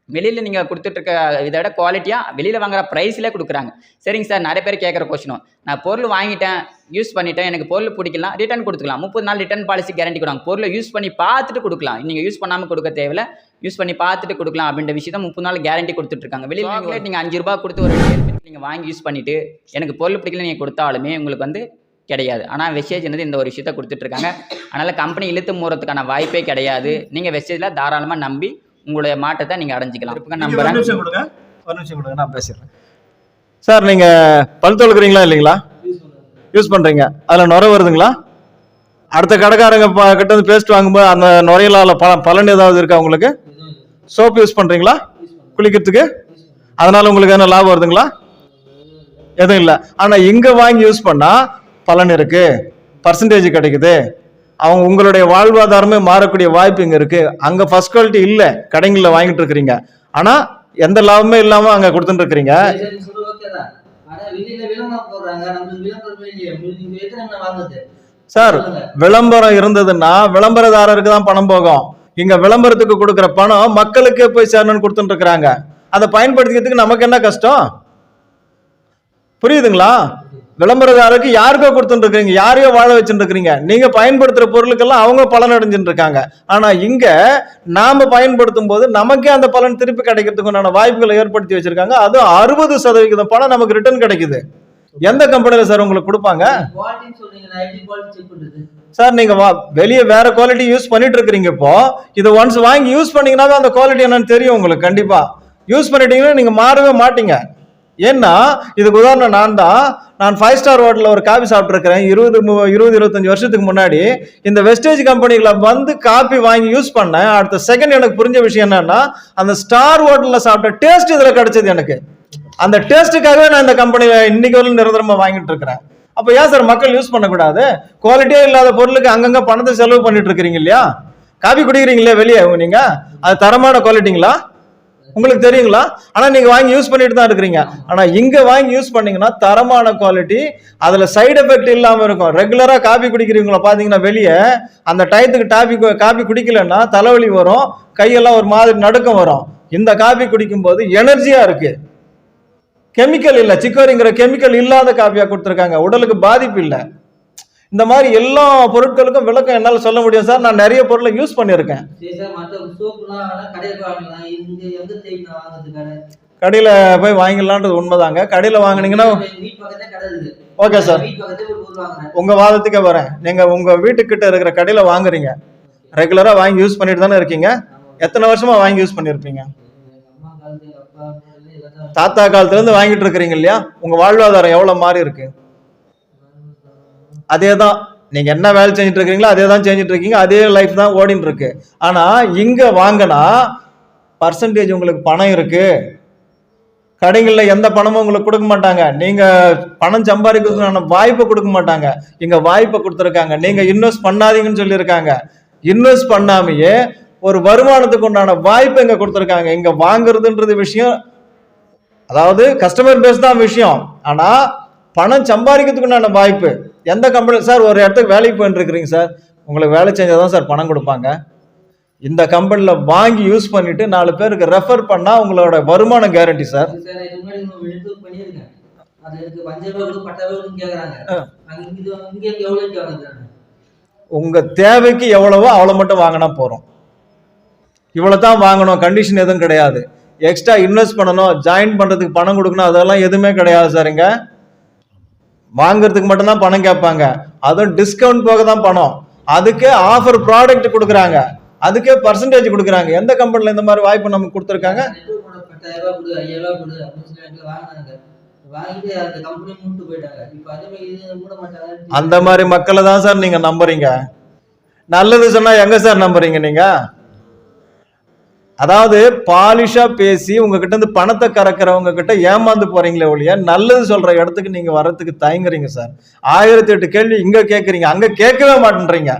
வெளியில் நீங்கள் கொடுத்துட்ருக்க இதை விட குவாலிட்டியாக வெளியில் வாங்குற ப்ரைஸ்லேயே கொடுக்குறாங்க. சரிங்க சார், நிறைய பேர் கேட்குற கொஸ்டினும், நான் பொருள் வாங்கிட்டேன், யூஸ் பண்ணிட்டேன், எனக்கு பொருள் பிடிக்கலாம், ரிட்டர்ன் கொடுத்துக்கலாம். 30 நாள் ரிட்டர்ன் பாலிசி கேரண்டி கொடுங்க. பொருளை யூஸ் பண்ணி பார்த்துட்டு கொடுக்கலாம். நீங்கள் யூஸ் பண்ணாமல் கொடுக்க தேவையில்லை, யூஸ் பண்ணி பார்த்துட்டு கொடுக்கலாம் அப்படின்ற விஷயத்தை 30 நாள் கேரண்டி கொடுத்துட்ருக்காங்க. வெளியில் நீங்கள் ₹5 கொடுத்து ஒரு நீங்கள் வாங்கி யூஸ் பண்ணிவிட்டு எனக்கு பொருள் பிடிக்கல நீங்கள் கொடுத்தாலுமே உங்களுக்கு வந்து கிடையாது. ஆனால் வெஸ்டேஜ் என்னது இந்த ஒரு விஷயத்தை கொடுத்துட்ருக்காங்க. அதனால் கம்பெனி இழுத்து மூறதுக்கான வாய்ப்பே கிடையாது. நீங்கள் வெஸ்டேஜில் தாராளமாக நம்பி உங்களுடைய மாற்றத்தை நீங்கள் அடைஞ்சிக்கலாம். ஒரு நிமிஷம் கொடுங்க, நான் பேசிடுறேன். சார் நீங்கள் பல் துலக்குறீங்களா இல்லைங்களா? யூஸ் பண்ணுறீங்க, அதில் நுரை வருதுங்களா? அடுத்த கடைக்காரங்க கிட்ட வந்து பேஸ்ட் வாங்கும்போது அந்த நுரையிலால பலன் ஏதாவது இருக்கா உங்களுக்கு? சோப்பு யூஸ் பண்ணுறீங்களா குளிக்கிறதுக்கு? அதனால உங்களுக்கு என்ன லாபம் வருதுங்களா? எதுவும் இல்லை. ஆனால் இங்கே வாங்கி யூஸ் பண்ணால் பலன் இருக்கு, பர்சன்டேஜ் கிடைக்குது. அவங்க உங்களுடைய வாழ்வாதாரமே மாறக்கூடிய வாய்ப்பு இங்கே இருக்கு. அங்கே ஃபர்ஸ்ட் குவாலிட்டி இல்லை, கடைங்களில் வாங்கிட்டு இருக்கிறீங்க, ஆனால் எந்த லாபமே இல்லாமல் அங்கே கொடுத்துட்டு இருக்கிறீங்க. சார் விளம்பரம் இருந்ததுன்னா விளம்பரதாரருக்கு தான் பணம் போகும். இங்க விளம்பரத்துக்கு கொடுக்குற பணம் மக்களுக்கே போய் சேரணும்னு கொடுத்துட்டு இருக்கிறாங்க. அதை பயன்படுத்திக்கிறதுக்கு நமக்கு என்ன கஷ்டம்? புரியுதுங்களா? விளம்பரதாரருக்கு யாருக்கோ கொடுத்துட்டு இருக்கிறீங்க, யாரையோ வாழ வச்சுட்டு இருக்கிறீங்க. நீங்க பயன்படுத்துற பொருளுக்கெல்லாம் அவங்க பலன் அடைஞ்சுட்டு இருக்காங்க. ஆனா இங்க நாம பயன்படுத்தும் போது நமக்கே அந்த பலன் திருப்பி கிடைக்கிறதுக்கு உண்டான வாய்ப்புகளை ஏற்படுத்தி வச்சிருக்காங்க. அது 60% பணம் நமக்கு ரிட்டர்ன் கிடைக்குது. எந்த கம்பெனியில் சார் உங்களுக்கு கொடுப்பாங்க? குவாலிட்டின்னு சொல்றீங்க, நான் எப்படி குவாலிட்டி செக் பண்றது? சார் நீங்க வெளியே வேற குவாலிட்டி யூஸ் பண்ணிட்டு இருக்கிறீங்க. இப்போ இதை ஒன்ஸ் வாங்கி யூஸ் பண்ணீங்கன்னாவே அந்த குவாலிட்டி என்னன்னு தெரியும் உங்களுக்கு. கண்டிப்பா யூஸ் பண்ணிட்டீங்கன்னா நீங்க மாறவே மாட்டீங்க. ஏன்னா இதுக்கு உதாரணம் நான் 5 ஸ்டார் ஹோட்டலில் ஒரு காபி சாப்பிட்ருக்கிறேன் 20-25 வருஷத்துக்கு முன்னாடி. இந்த வெஸ்டேஜ் கம்பெனிகளை வந்து காபி வாங்கி யூஸ் பண்ணேன். அடுத்த செகண்ட் எனக்கு புரிஞ்ச விஷயம் என்னன்னா, அந்த ஸ்டார் ஹோட்டலில் சாப்பிட்ட டேஸ்ட் இதில் கிடைச்சது எனக்கு. அந்த டேஸ்ட்டுக்காகவே நான் இந்த கம்பெனியில் இன்னைக்கு வரலும் நிரந்தரமாக வாங்கிட்டு இருக்கிறேன். அப்போ ஏன் சார் மக்கள் யூஸ் பண்ணக்கூடாது? குவாலிட்டியே இல்லாத பொருளுக்கு அங்கங்கே பணத்தை செலவு பண்ணிட்டு இருக்கிறீங்க இல்லையா? காபி குடிக்கிறீங்களே வெளியே நீங்க, அது தரமான குவாலிட்டிங்களா உங்களுக்கு தெரியுங்களா? ஆனா நீங்க வாங்கி யூஸ் பண்ணிட்டு தான் இருக்கிறீங்க. ஆனா இங்க வாங்கி யூஸ் பண்ணீங்கன்னா தரமான குவாலிட்டி, அதுல சைடு எஃபெக்ட் இல்லாம இருக்கும். ரெகுலரா காபி குடிக்கிறீங்களா பாத்தீங்கன்னா வெளியே அந்த டயத்துக்கு காபி குடிக்கலன்னா தலைவலி வரும், கையெல்லாம் ஒரு மாதிரி நடுக்கம் வரும். இந்த காபி குடிக்கும் போது எனர்ஜியா இருக்கு, கெமிக்கல் இல்ல, சிக்கோரிங்கிற கெமிக்கல் இல்லாத காபியா கொடுத்துருக்காங்க, உடலுக்கு பாதிப்பு இல்லை. இந்த மாதிரி எல்லா பொருட்களுக்கும் விளக்கம் என்னால சொல்ல முடியும் சார். நான் நிறைய பொருளை யூஸ் பண்ணியிருக்கேன். கடையில போய் வாங்கிடலான்றது உண்மைதாங்க. கடையில வாங்கினீங்கன்னா ஓகே சார், உங்க வாதத்துக்கே வரேன். நீங்க உங்க வீட்டுக்கிட்ட இருக்கிற கடையில வாங்குறீங்க, ரெகுலரா வாங்கி யூஸ் பண்ணிட்டு தானே இருக்கீங்க. எத்தனை வருஷமா வாங்கி யூஸ் பண்ணிருப்பீங்க? தாத்தா காலத்துல இருந்து வாங்கிட்டு இருக்கிறீங்க இல்லையா? உங்க வாழ்வாதாரம் எவ்வளவு மாறி இருக்கு? அதே தான், நீங்க என்ன வேலை செஞ்சுட்டு இருக்கீங்களோ அதே தான் செஞ்சுட்டு இருக்கீங்க, அதே லைஃப் தான் ஓடிட்டு இருக்கு. ஆனா இங்க வாங்கினா பர்சன்டேஜ் உங்களுக்கு பணம் இருக்கு. கடைகளில் எந்த பணமும் உங்களுக்கு கொடுக்க மாட்டாங்க. நீங்க பணம் சம்பாதிக்கிறதுக்கான வாய்ப்பை கொடுக்க மாட்டாங்க. இங்க வாய்ப்பை கொடுத்துருக்காங்க. நீங்க இன்வெஸ்ட் பண்ணாதீங்கன்னு சொல்லியிருக்காங்க. இன்வெஸ்ட் பண்ணாமையே ஒரு வருமானத்துக்கு உண்டான வாய்ப்பை இங்க கொடுத்துருக்காங்க. இங்க வாங்குறதுன்றது விஷயம், அதாவது கஸ்டமர் பேஸ் தான் விஷயம். ஆனா பணம் சம்பாதிக்கிறதுக்கு உண்டான வாய்ப்பு எந்த கம்பெனி சார்? ஒரு இடத்துக்கு வேலைக்கு போயிட்டு இருக்கிறீங்க சார், உங்களுக்கு வேலை செஞ்சாதான் சார் பணம் கொடுப்பாங்க. இந்த கம்பெனியில் வாங்கி யூஸ் பண்ணிட்டு 4 பேருக்கு ரெஃபர் பண்ணா உங்களோட வருமானம் கேரண்டி சார். உங்க தேவைக்கு எவ்வளவோ அவ்வளோ மட்டும் வாங்கினா போறோம். இவ்வளவுதான் வாங்கணும், கண்டிஷன் எதுவும் கிடையாது. எக்ஸ்ட்ரா இன்வெஸ்ட் பண்ணணும், ஜாயின் பண்றதுக்கு பணம் கொடுக்கணும், அதெல்லாம் எதுவுமே கிடையாது சார். இங்க வாங்குறதுக்கு மட்டும்தான் பணம் கேட்பாங்க, அதுவும் டிஸ்கவுண்ட் போக தான் பணம். அதுக்கே ஆஃபர் ப்ராடக்ட் கொடுக்குறாங்க, அதுக்கே பர்சன்டேஜ் கொடுக்குறாங்க. எந்த கம்பெனில இந்த மாதிரி வாய்ப்பு நமக்கு கொடுத்துருக்காங்க? அந்த மாதிரி மக்களை தான் சார் நீங்க நம்புறீங்க. நல்லது சொன்னா எங்க சார் நம்புறீங்க நீங்க? அதாவது பாலிஷா பேசி உங்ககிட்ட இருந்து பணத்தை கறக்கிறவங்க கிட்ட ஏமாந்து போறீங்களே ஒழிய நல்லது சொல்ற இடத்துக்கு நீங்க வர்றதுக்கு தயங்குறீங்க சார். 1008 கேள்வி இங்க கேட்கறீங்க, அங்க கேட்கவே மாட்டேன்றீங்க.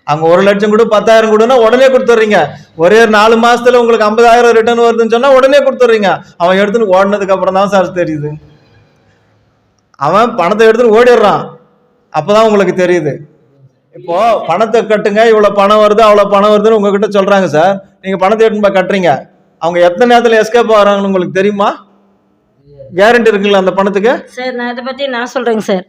அங்க 1 லட்சம் கூட 10,000 கூடனா உடனே கொடுத்துட்றீங்க. ஒரே 4 மாசத்துல உங்களுக்கு 50,000 ரிட்டர்ன் வருதுன்னு சொன்னா உடனே கொடுத்துட்றீங்க. அவன் எடுத்துன்னு ஓடினதுக்கு அப்புறம் தான் சார் தெரியுது. அவன் பணத்தை எடுத்துன்னு ஓடிடுறான், அப்பதான் உங்களுக்கு தெரியுது. இப்போ பணத்தை கட்டுங்க, இவ்வளவு பணம் வருது அவ்வளவு பணம் வருதுன்னு உங்ககிட்ட சொல்றாங்க சார். நீங்க பணத்தை எடுத்து கட்டுறீங்க, அவங்க எத்தனை நேரத்துல எஸ்கேப் ஆகிறாங்கன்னு உங்களுக்கு தெரியுமா? கேரண்டி இருக்குங்களா அந்த பணத்துக்கு? சார் நான் இதை பற்றி நான் சொல்கிறேங்க சார்.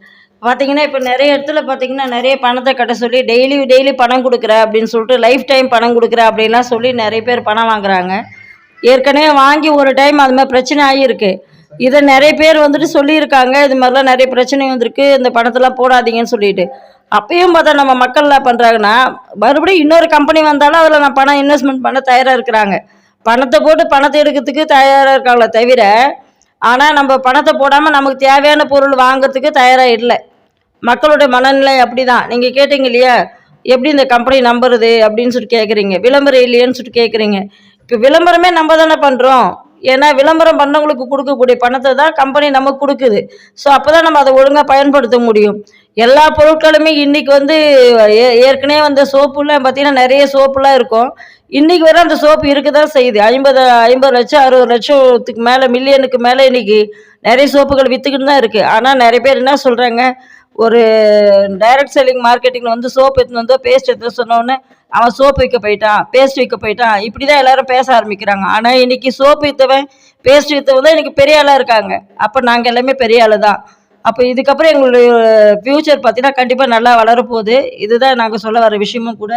பார்த்தீங்கன்னா இப்போ நிறைய இடத்துல பார்த்தீங்கன்னா நிறைய பணத்தை கட்ட சொல்லி டெய்லி பணம் கொடுக்குற அப்படின்னு சொல்லிட்டு லைஃப் டைம் பணம் கொடுக்குற அப்படின்லாம் சொல்லி நிறைய பேர் பணம் வாங்குறாங்க. ஏற்கனவே வாங்கி ஒரு டைம் அது மாதிரி பிரச்சனை ஆகியிருக்கு. இதை நிறைய பேர் வந்துட்டு சொல்லியிருக்காங்க, இது மாதிரிலாம் நிறைய பிரச்சனை வந்திருக்கு, இந்த பணத்தெல்லாம் போடாதீங்கன்னு சொல்லிட்டு. அப்பயும் பார்த்தா நம்ம மக்கள் என்ன பண்ணுறாங்கன்னா, மறுபடியும் இன்னொரு கம்பெனி வந்தாலும் அதில் நான் பணம் இன்வெஸ்ட்மெண்ட் பண்ண தயாராக இருக்கிறாங்க. பணத்தை போட்டு பணத்தை எடுக்கிறதுக்கு தயாராக இருக்காங்களே தவிர, ஆனால் நம்ம பணத்தை போடாமல் நமக்கு தேவையான பொருள் வாங்குறதுக்கு தயாராக இல்லை. மக்களுடைய மனநிலை அப்படி தான். நீங்கள் கேட்டீங்க இல்லையா, எப்படி இந்த கம்பெனி நம்புறது அப்படின்னு சொல்லிட்டு கேட்குறீங்க, விளம்பரம் இல்லையேன்னு சொல்லிட்டு கேட்குறீங்க. இப்போ விளம்பரமே நம்ம தானே பண்ணுறோம். ஏன்னா விளம்பரம் பண்ணவங்களுக்கு கொடுக்கக்கூடிய பணத்தை தான் கம்பெனி நமக்கு கொடுக்குது. ஸோ அப்போ தான் நம்ம அதை ஒழுங்காக பயன்படுத்த முடியும். எல்லா பொருட்களுமே இன்றைக்கி வந்து ஏற்கனவே வந்த சோப்புலாம் பார்த்திங்கன்னா நிறைய சோப்புலாம் இருக்கும். இன்றைக்கி வரை அந்த சோப்பு இருக்க தான் செய்யுது. 50 லட்சம் 60 லட்சத்துக்கு மேலே, மில்லியனுக்கு மேலே இன்றைக்கி நிறைய சோப்புகள் விற்றுக்கிட்டு தான் இருக்குது. ஆனால் நிறைய பேர் என்ன சொல்கிறாங்க, ஒரு டைரக்ட் செல்லிங் மார்க்கெட்டிங் வந்து சோப்பு எடுத்துன்னு வந்தோ பேஸ்ட் எடுத்து சொன்னோன்னே அவன் சோப்பு விற்க போயிட்டான், பேஸ்ட் விற்க போயிட்டான், இப்படி தான் எல்லாரும் பேச ஆரம்பிக்கிறாங்க. ஆனால் இன்றைக்கி சோப்பு விற்றவன் பேஸ்ட் விற்றவன் தான் இன்றைக்கி பெரிய ஆளாக இருக்காங்க. அப்போ நாங்கள் எல்லாமே பெரிய ஆள் தான். அப்போ இதுக்கப்புறம் எங்களுடைய ஃப்யூச்சர் பார்த்தீங்கன்னா கண்டிப்பாக நல்லா வளரப்போகுது. இதுதான் நாங்கள் சொல்ல வர விஷயமும் கூட.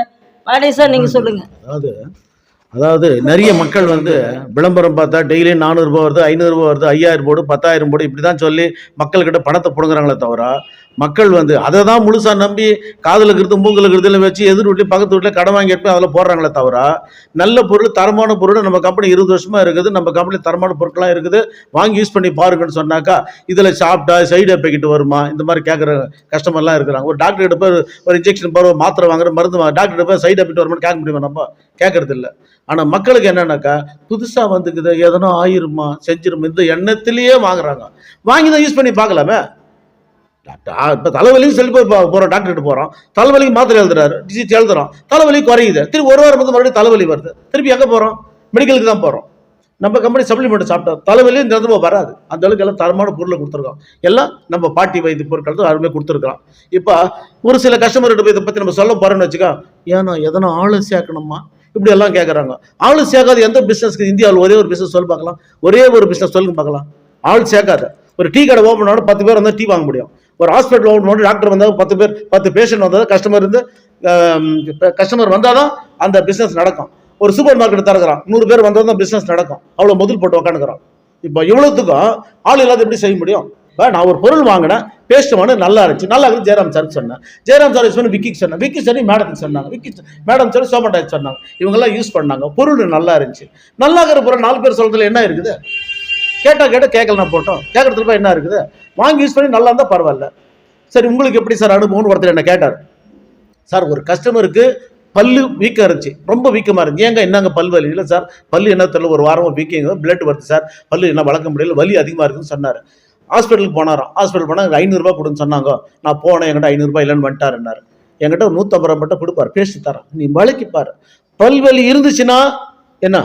பாண்டிய சார் நீங்கள் சொல்லுங்கள். அதாவது அதாவது நிறைய மக்கள் வந்து விளம்பரம் பார்த்தா டெய்லி 400 ரூபாய் வருது, 500 ரூபாய் வருது, 5000 போடு, 10,000 போடு, இப்படி தான் சொல்லி மக்கள்கிட்ட பணத்தை பிடுங்குறாங்களே தவிர, மக்கள் வந்து அதை தான் முழுசா நம்பி காதில் இருக்கிறது மூங்கில் இருக்கிறதுல வச்சு எதிர் வீட்லையும் பக்கத்து வீட்டில் கடன் வாங்கி எடுத்து அதில் போடுறாங்களே தவிர, நல்ல பொருள் தரமான பொருள் நம்ம கம்பெனி 20 வருஷமா இருக்குது, நம்ம கம்பெனி தரமான பொருட்கள்லாம் இருக்குது, வாங்கி யூஸ் பண்ணி பாருங்கன்னு சொன்னாக்கா இதில் சாப்பிட்டா சைடு எஃபெக்ட் வருமா இந்த மாதிரி கேட்குற கஸ்டமர்லாம் இருக்கிறாங்க. ஒரு டாக்டர் கிட்ட போய் ஒரு இன்ஜெக்ஷன் போகிற மாத்திரை வாங்குற மருந்து டாக்டர் கிட்ட போய் சைடு எஃபெக்ட் வருமானு கேட்க முடியுமா? நம்ம கேட்கறது இல்லை. ஆனால் மக்களுக்கு என்னன்னாக்கா புதுசாக வந்துக்குது எதனா ஆயிருமா செஞ்சிருமா இந்த எண்ணத்திலேயே வாங்குறாங்க. வாங்கி தான் யூஸ் பண்ணி பார்க்கலாமே. இப்போ தலைவலிக்கு சொல்லி போய் போகிறோம், டாக்டர்கிட்ட போகிறோம், தலைவலிக்கு மாத்திரை எழுதுறாரு, டிசீஸ் எழுதுறோம், தலைவலி குறையுது, திருப்பி ஒரு வாரம் வந்து மறுபடியும் தலைவலி வருது, திருப்பி எங்கே போகிறோம்? மெடிக்கலுக்கு தான் போகிறோம். நம்ம கம்பெனி சப்ளிமெண்ட் சாப்பிட்டோம், தலைவலியும் இந்த இடத்துல வராது. அந்த அளவுக்கு எல்லாம் தரமான பொருளை கொடுத்துருக்கோம். எல்லாம் நம்ம பாட்டி வைத்திய பொருட்கள் தான் அருமையாக கொடுத்துருக்கோம். இப்போ ஒரு சில கஸ்டமர்கிட்ட போய் இதை பற்றி நம்ம சொல்ல போகிறோன்னு வச்சுக்கோ, ஏன்னா எதனா ஆளு சேர்க்கணுமா இப்படி எல்லாம் கேட்குறாங்க. ஆளு சேர்க்காத எந்த பிஸ்னஸ்க்கு இந்தியாவில் ஒரே ஒரு பிஸ்னஸ் சொல்லி பார்க்கலாம், ஒரே ஒரு பிஸ்னஸ் சொல்லுங்க பார்க்கலாம். ஆள் சேர்க்காத ஒரு டீ கடை ஓப்பன் பண்ணாலும் 10 பேர் வந்தால் டீ வாங்க முடியும். ஒரு ஹாஸ்பிட்டல் ஓப்பன் பண்ணி டாக்டர் வந்தால் 10 பேர் 10 பேஷண்ட் வந்தால் கஸ்டமர் வந்தால் தான் அந்த பிஸ்னஸ் நடக்கும். ஒரு சூப்பர் மார்க்கெட் திறக்கிறான், 100 பேர் வந்தால் தான் பிஸ்னஸ் நடக்கும். அவ்வளோ முதல் போட்டு உட்காந்துக்கிறான். இப்போ இவ்வளோத்துக்கும் ஆள் இல்லாத எப்படி செய்ய முடியும்? நான் ஒரு பொருள் வாங்கினேன், பேஸ்ட் வாங்க நல்லா இருந்துச்சு, நல்லா இருக்கு ஜெயராம் சார் சொன்னேன், ஜெயராம் சார் யூஸ் பண்ணி விக்கிக்கு சொன்னேன், விக்கி சொல்லி மேடத்துக்கு சொன்னாங்க, விக்கி மேடம் சொல்லி சோமட்டாய்க்கு சொன்னாங்க, இவங்கெல்லாம் யூஸ் பண்ணாங்க, பொருள் நல்லா இருந்துச்சு. நல்லா இருக்கிற பொருள் 4 பேர் சொல்றதுல என்ன இருக்குது? கேட்டால் கேட்கலாம் போட்டோம், கேட்கறதுல என்ன இருக்குது? வாங்கி யூஸ் பண்ணி நல்லா இருந்தால் பரவாயில்ல. சரி உங்களுக்கு எப்படி சார் அனுபவம்னு ஒருத்தர் என்ன கேட்டார். சார் ஒரு கஸ்டமருக்கு பல்லு வீக்கம் இருந்துச்சு, ரொம்ப வீக்கமாக இருந்துச்சு, ஏங்க என்னங்க பல் வலி? இல்லை சார் பல்லு என்ன தெரியல, ஒரு வாரமாக வீக்கிங்க, பிளட் வருது சார், பல்லு என்ன வளர்க்க முடியல, வலி அதிகமாக இருக்குன்னு சொன்னார். ஹாஸ்பிட்டலுக்கு போனாராம், ஹாஸ்பிட்டல் போனால் 500 ரூபாய் கொடுன்னு சொன்னாங்க. நான் போனேன், என்கிட்ட 500 ரூபாய் இல்லைன்னு வந்துட்டாருன்னாரு. என்கிட்ட 150 ரூபாய் மட்டும் கொடுப்பார், பேசி தரேன், நீ வலிக்குப்பார். பல்வலி இருந்துச்சுன்னா என்ன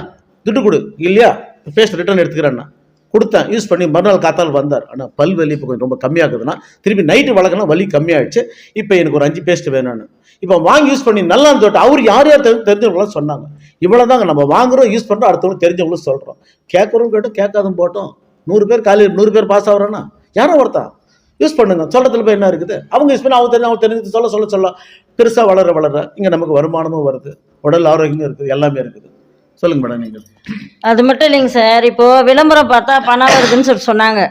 துட்டு கொடு, இல்லையா பேஸ்ட் ரிட்டர்ன் எடுத்துக்கிறேன்னா கொடுத்தேன், யூஸ் பண்ணி மறுநாள் காத்தால் வந்தார். ஆனால் பல்வலி இப்போ கொஞ்சம் ரொம்ப கம்மியாகுதுன்னா திருப்பி நைட்டு வளர்க்கணும், வலி கம்மியாகிடுச்சு, இப்போ எனக்கு ஒரு 5 பேஸ்ட் வேணும்னு இப்போ வாங்கி யூஸ் பண்ணி நல்லா இருந்தோட்டு அவர் யார் யார் தெரிஞ்சவங்களாம் சொன்னாங்க. இவ்வளோ தாங்க நம்ம வாங்குறோம், யூஸ் பண்ணுறோம், அடுத்தவங்க தெரிஞ்சவங்களும் சொல்கிறோம். கேட்குறோம் கேட்டோம், கேட்காதும் போட்டோம். 100 பேர் காலையில் 100 பேர் பாஸ் ஆகிறோன்னா யாரோ ஒருத்தன் யூஸ் பண்ணுங்க, சொல்கிறதுல போய் என்ன இருக்குது? அவங்க யூஸ் பண்ணி அவங்க தெரிஞ்சு சொல்ல பெருசாக வளர இங்கே நமக்கு வருமானமும் வருது, உடல் ஆரோக்கியமும் இருக்குது, எல்லாமே இருக்குது. சொல்லுங்க மேடம் நீங்கள். அது மட்டும் இல்லைங்க சார், இப்போ விளம்பரம் பார்த்தா பணம் வருதுன்னு சொன்னாங்க.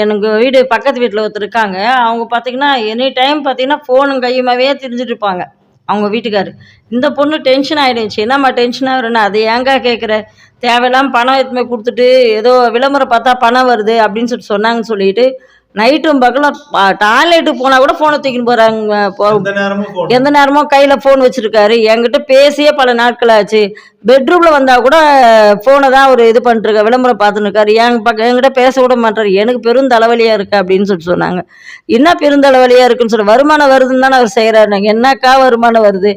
எனக்கு வீடு பக்கத்து வீட்டில் ஒருத்தர் இருக்காங்க, அவங்க பார்த்தீங்கன்னா எனி டைம் பார்த்தீங்கன்னா ஃபோனும் கையுமாவே திரிஞ்சுட்டு இருப்பாங்க அவங்க வீட்டுக்காரு. இந்த பொண்ணு டென்ஷன் ஆகிடுச்சு, என்னம்மா டென்ஷன் ஆகுறேன்னா, அது ஏங்க கேட்குற, தேவையில்லாமல் பணம் எதுவுமே கொடுத்துட்டு ஏதோ விளம்பரம் பார்த்தா பணம் வருது அப்படின்னு சொன்னாங்கன்னு சொல்லிட்டு நைட்டும் பகலும் டாய்லெட்டுக்கு போனால் கூட ஃபோனை தூக்கின்னு போகிறாங்க. எந்த நேரமும் கையில் ஃபோன் வச்சுருக்காரு. என்கிட்ட பேசியே பல நாட்கள் ஆச்சு. பெட்ரூமில் வந்தால் கூட ஃபோனை தான் அவர் இது பண்ணிட்டுருக்காரு, விளம்பரம் பார்த்துன்னு இருக்காரு. என்கிட்ட பேச கூட மாட்டார். எனக்கு பெருந்தலைவலியாக இருக்குது அப்படின்னு சொன்னாங்க. என்ன பெருந்தலைவலியாக இருக்குன்னு சொல்லி, வருமானம் வருதுன்னு தானே அவர் செய்கிறாரு. என்னக்கா வருமானம் வருது,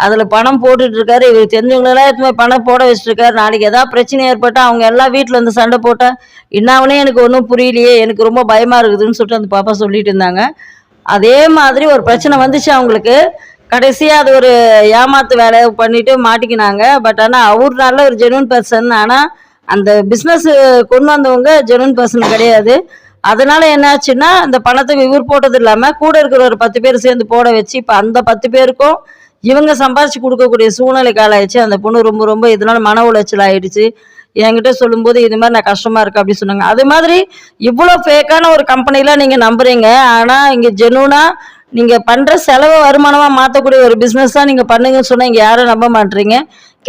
அதில் பணம் போட்டுட்ருக்காரு. இவர் தெரிஞ்சவங்களெல்லாம் எடுத்து பணம் போட வச்சுருக்காரு. நாளைக்கு எதாவது பிரச்சனை ஏற்பட்டால் அவங்க எல்லாம் வீட்டில் வந்து சண்டை போட்டால் என்னாவனே எனக்கு ஒன்றும் புரியலையே, எனக்கு ரொம்ப பயமாக இருக்குதுன்னு சொல்லிட்டு அந்த பாப்பா சொல்லிட்டு இருந்தாங்க. அதே மாதிரி ஒரு பிரச்சனை வந்துச்சு அவங்களுக்கு. கடைசியாக அது ஒரு ஏமாத்து வேலையை பண்ணிட்டு மாட்டிக்கினாங்க. பட் ஆனால் அவர் நல்ல ஒரு ஜெனுவன் பர்சன். ஆனால் அந்த பிஸ்னஸ் கொண்டு வந்தவங்க ஜெனுவன் பர்சன் கிடையாது. அதனால என்னாச்சுன்னா அந்த பணத்தை இவர் போட்டது இல்லாமல் கூட இருக்கிற ஒரு 10 பேர் சேர்ந்து போட வச்சு இப்போ அந்த 10 பேருக்கும் இவங்க சம்பாரிச்சு கொடுக்கக்கூடிய சூழ்நிலை காலாயிடுச்சு. அந்த பொண்ணு ரொம்ப ரொம்ப இதனால மன உளைச்சல் ஆயிடுச்சு. என்கிட்ட சொல்லும்போது இது மாதிரி நான் கஷ்டமா இருக்கு அப்படின்னு சொன்னாங்க. அது மாதிரி இவ்வளோ ஃபேக்கான ஒரு கம்பெனிலாம் நீங்கள் நம்புறீங்க, ஆனால் இங்கே ஜெனுவனா நீங்கள் பண்ணுற செலவை வருமானமாக மாற்றக்கூடிய ஒரு பிஸ்னஸ் தான் நீங்கள் பண்ணுங்கன்னு சொன்னால் இங்கே யாரும் நம்ப மாட்டீங்க.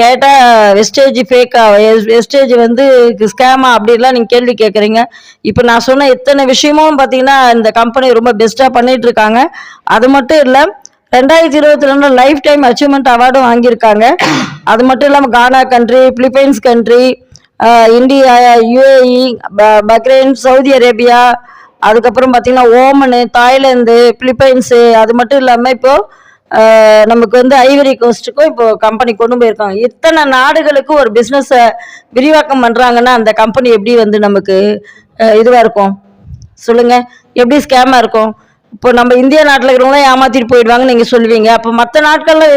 கேட்டால் வெஸ்டேஜ் ஃபேக்கா, வெஸ்டேஜ் வந்து ஸ்கேமா அப்படின்லாம் நீங்கள் கேள்வி கேட்குறீங்க. இப்போ நான் சொன்ன இத்தனை விஷயமும் பார்த்தீங்கன்னா இந்த கம்பெனி ரொம்ப பெஸ்ட்டாக பண்ணிட்டு இருக்காங்க. அது மட்டும் இல்லை, 2022 லைஃப் டைம் அச்சீவ்மெண்ட் அவார்டும் வாங்கியிருக்காங்க. அது மட்டும் இல்லாமல் Ghana country, Philippines country, India, UAE, Bahrain, Saudi Arabia, அதுக்கப்புறம் பார்த்திங்கன்னா ஓமனு, தாய்லாந்து, பிலிப்பைன்ஸு, அது மட்டும் இல்லாமல் இப்போது நமக்கு வந்து ஐவரி கோஸ்ட்டுக்கும் இப்போது கம்பெனி கொண்டு போயிருக்காங்க. இத்தனை நாடுகளுக்கு ஒரு பிஸ்னஸை விரிவாக்கம் பண்ணுறாங்கன்னா அந்த கம்பெனி எப்படி வந்து நமக்கு இதுவாக இருக்கும் சொல்லுங்கள்? எப்படி ஸ்கேமாக இருக்கும்? இப்போ நம்ம இந்தியா நாட்டில் இருக்கிறவங்களாம் ஏமாற்றிட்டு போயிடுவாங்க நீங்கள் சொல்லுவீங்க. அப்போ மற்ற நாட்களில்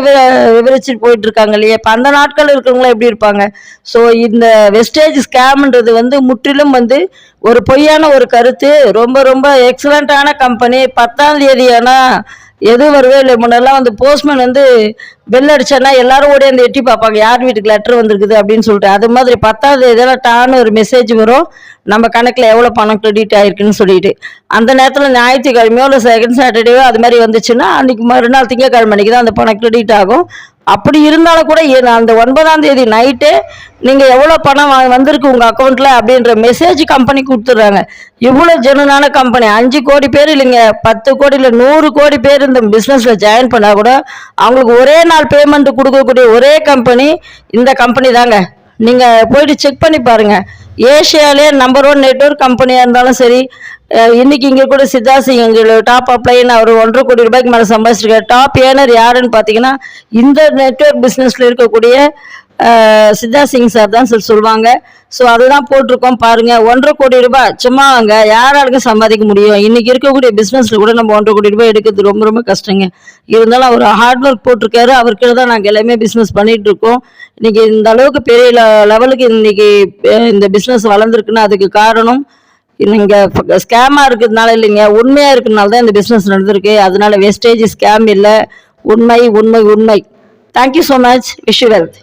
விவரிச்சுட்டு போயிட்டு இருக்காங்க இல்லையா? இப்போ அந்த நாட்களில் இருக்கிறவங்களாம் எப்படி இருப்பாங்க? ஸோ இந்த வெஸ்டேஜ் ஸ்கேம்ன்றது வந்து முற்றிலும் வந்து ஒரு பொய்யான ஒரு கருத்து. ரொம்ப ரொம்ப எக்ஸலண்ட்டான கம்பெனி. 10ஆம் தேதி ஆனால் எது வருவே இல்லை. முன்னெல்லாம் வந்து போஸ்ட்மேன் வந்து பெல் அடிச்சானா எல்லாரும் ஓடி வந்து எட்டி பார்ப்பாங்க யார் வீட்டுக்கு லெட்டர் வந்திருக்குது அப்படின்னு சொல்லிட்டு. அது மாதிரி 10வது இதெல்லாம் டான்னு ஒரு மெசேஜ் வரும் நம்ம கணக்கில் எவ்வளோ பணம் கிரெடிட் ஆயிருக்குன்னு சொல்லிட்டு. அந்த நேரத்தில் ஞாயிற்றுக்கிழமையோ இல்லை செகண்ட் சாட்டர்டேயோ அது மாதிரி வந்துச்சுன்னா அன்றைக்கி மறுநாள் திங்கக்கிழமை அன்றைக்கி தான் அந்த பணம் கிரெடிட் ஆகும். அப்படி இருந்தாலும் கூட அந்த 9ஆம் தேதி நைட்டே நீங்கள் எவ்வளோ பணம் வந்திருக்கு உங்கள் அக்கௌண்ட்டில் அப்படின்ற மெசேஜ் கம்பெனி கொடுத்துட்றாங்க. இவ்வளோ ஜெனுனான கம்பெனி 5 கோடி பேர் இல்லைங்க 10 கோடி இல்லை 100 கோடி பேர் இந்த பிஸ்னஸில் ஜாயின் பண்ணால் கூட அவங்களுக்கு ஒரே நாள் பேமெண்ட் கொடுக்கக்கூடிய ஒரே கம்பெனி இந்த கம்பெனி தாங்க. நீங்கள் போயிட்டு செக் பண்ணி பாருங்கள். ஏஷியாலே நம்பர் 1 நெட்வொர்க் கம்பெனியாக இருந்தாலும் சரி, இன்னைக்கு இங்கே கூட சித்தா சிங் எங்களோட டாப் அப்ளைன்னு அவர் 1.5 கோடி ரூபாய்க்கு மேலே சம்பாதிச்சிருக்காரு. டாப் ஏனர் யாருன்னு பார்த்தீங்கன்னா இந்த நெட்வொர்க் பிஸ்னஸில் இருக்கக்கூடிய சித்தா சிங் சார் தான் சொல்லுவாங்க. ஸோ அதுதான் போட்டிருக்கோம் பாருங்கள். 1.5 கோடி ரூபாய் சும்மா அங்கே யாராலுக்கும் சம்பாதிக்க முடியும். இன்றைக்கி இருக்கக்கூடிய பிஸ்னஸில் கூட நம்ம 1.5 கோடி ரூபாய் எடுக்கிறது ரொம்ப ரொம்ப கஷ்டங்க. இருந்தாலும் அவர் ஹார்ட் ஒர்க் போட்டிருக்காரு. அவர்கிட்ட தான் நாங்கள் எல்லாமே பிஸ்னஸ் பண்ணிகிட்டு இருக்கோம். இன்றைக்கி இந்த அளவுக்கு பெரிய லெவலுக்கு இன்றைக்கி இந்த பிஸ்னஸ் வளர்ந்துருக்குன்னா அதுக்கு காரணம் நீங்கள் ஸ்கேமாக இருக்கிறதுனால இல்லைங்க, உண்மையாக இருக்கிறதுனால தான் இந்த பிஸ்னஸ் நடந்திருக்கு. அதனால வேஸ்டேஜ் ஸ்கேம் இல்லை, உண்மை உண்மை உண்மை. Thank you so much. Wish you wealth.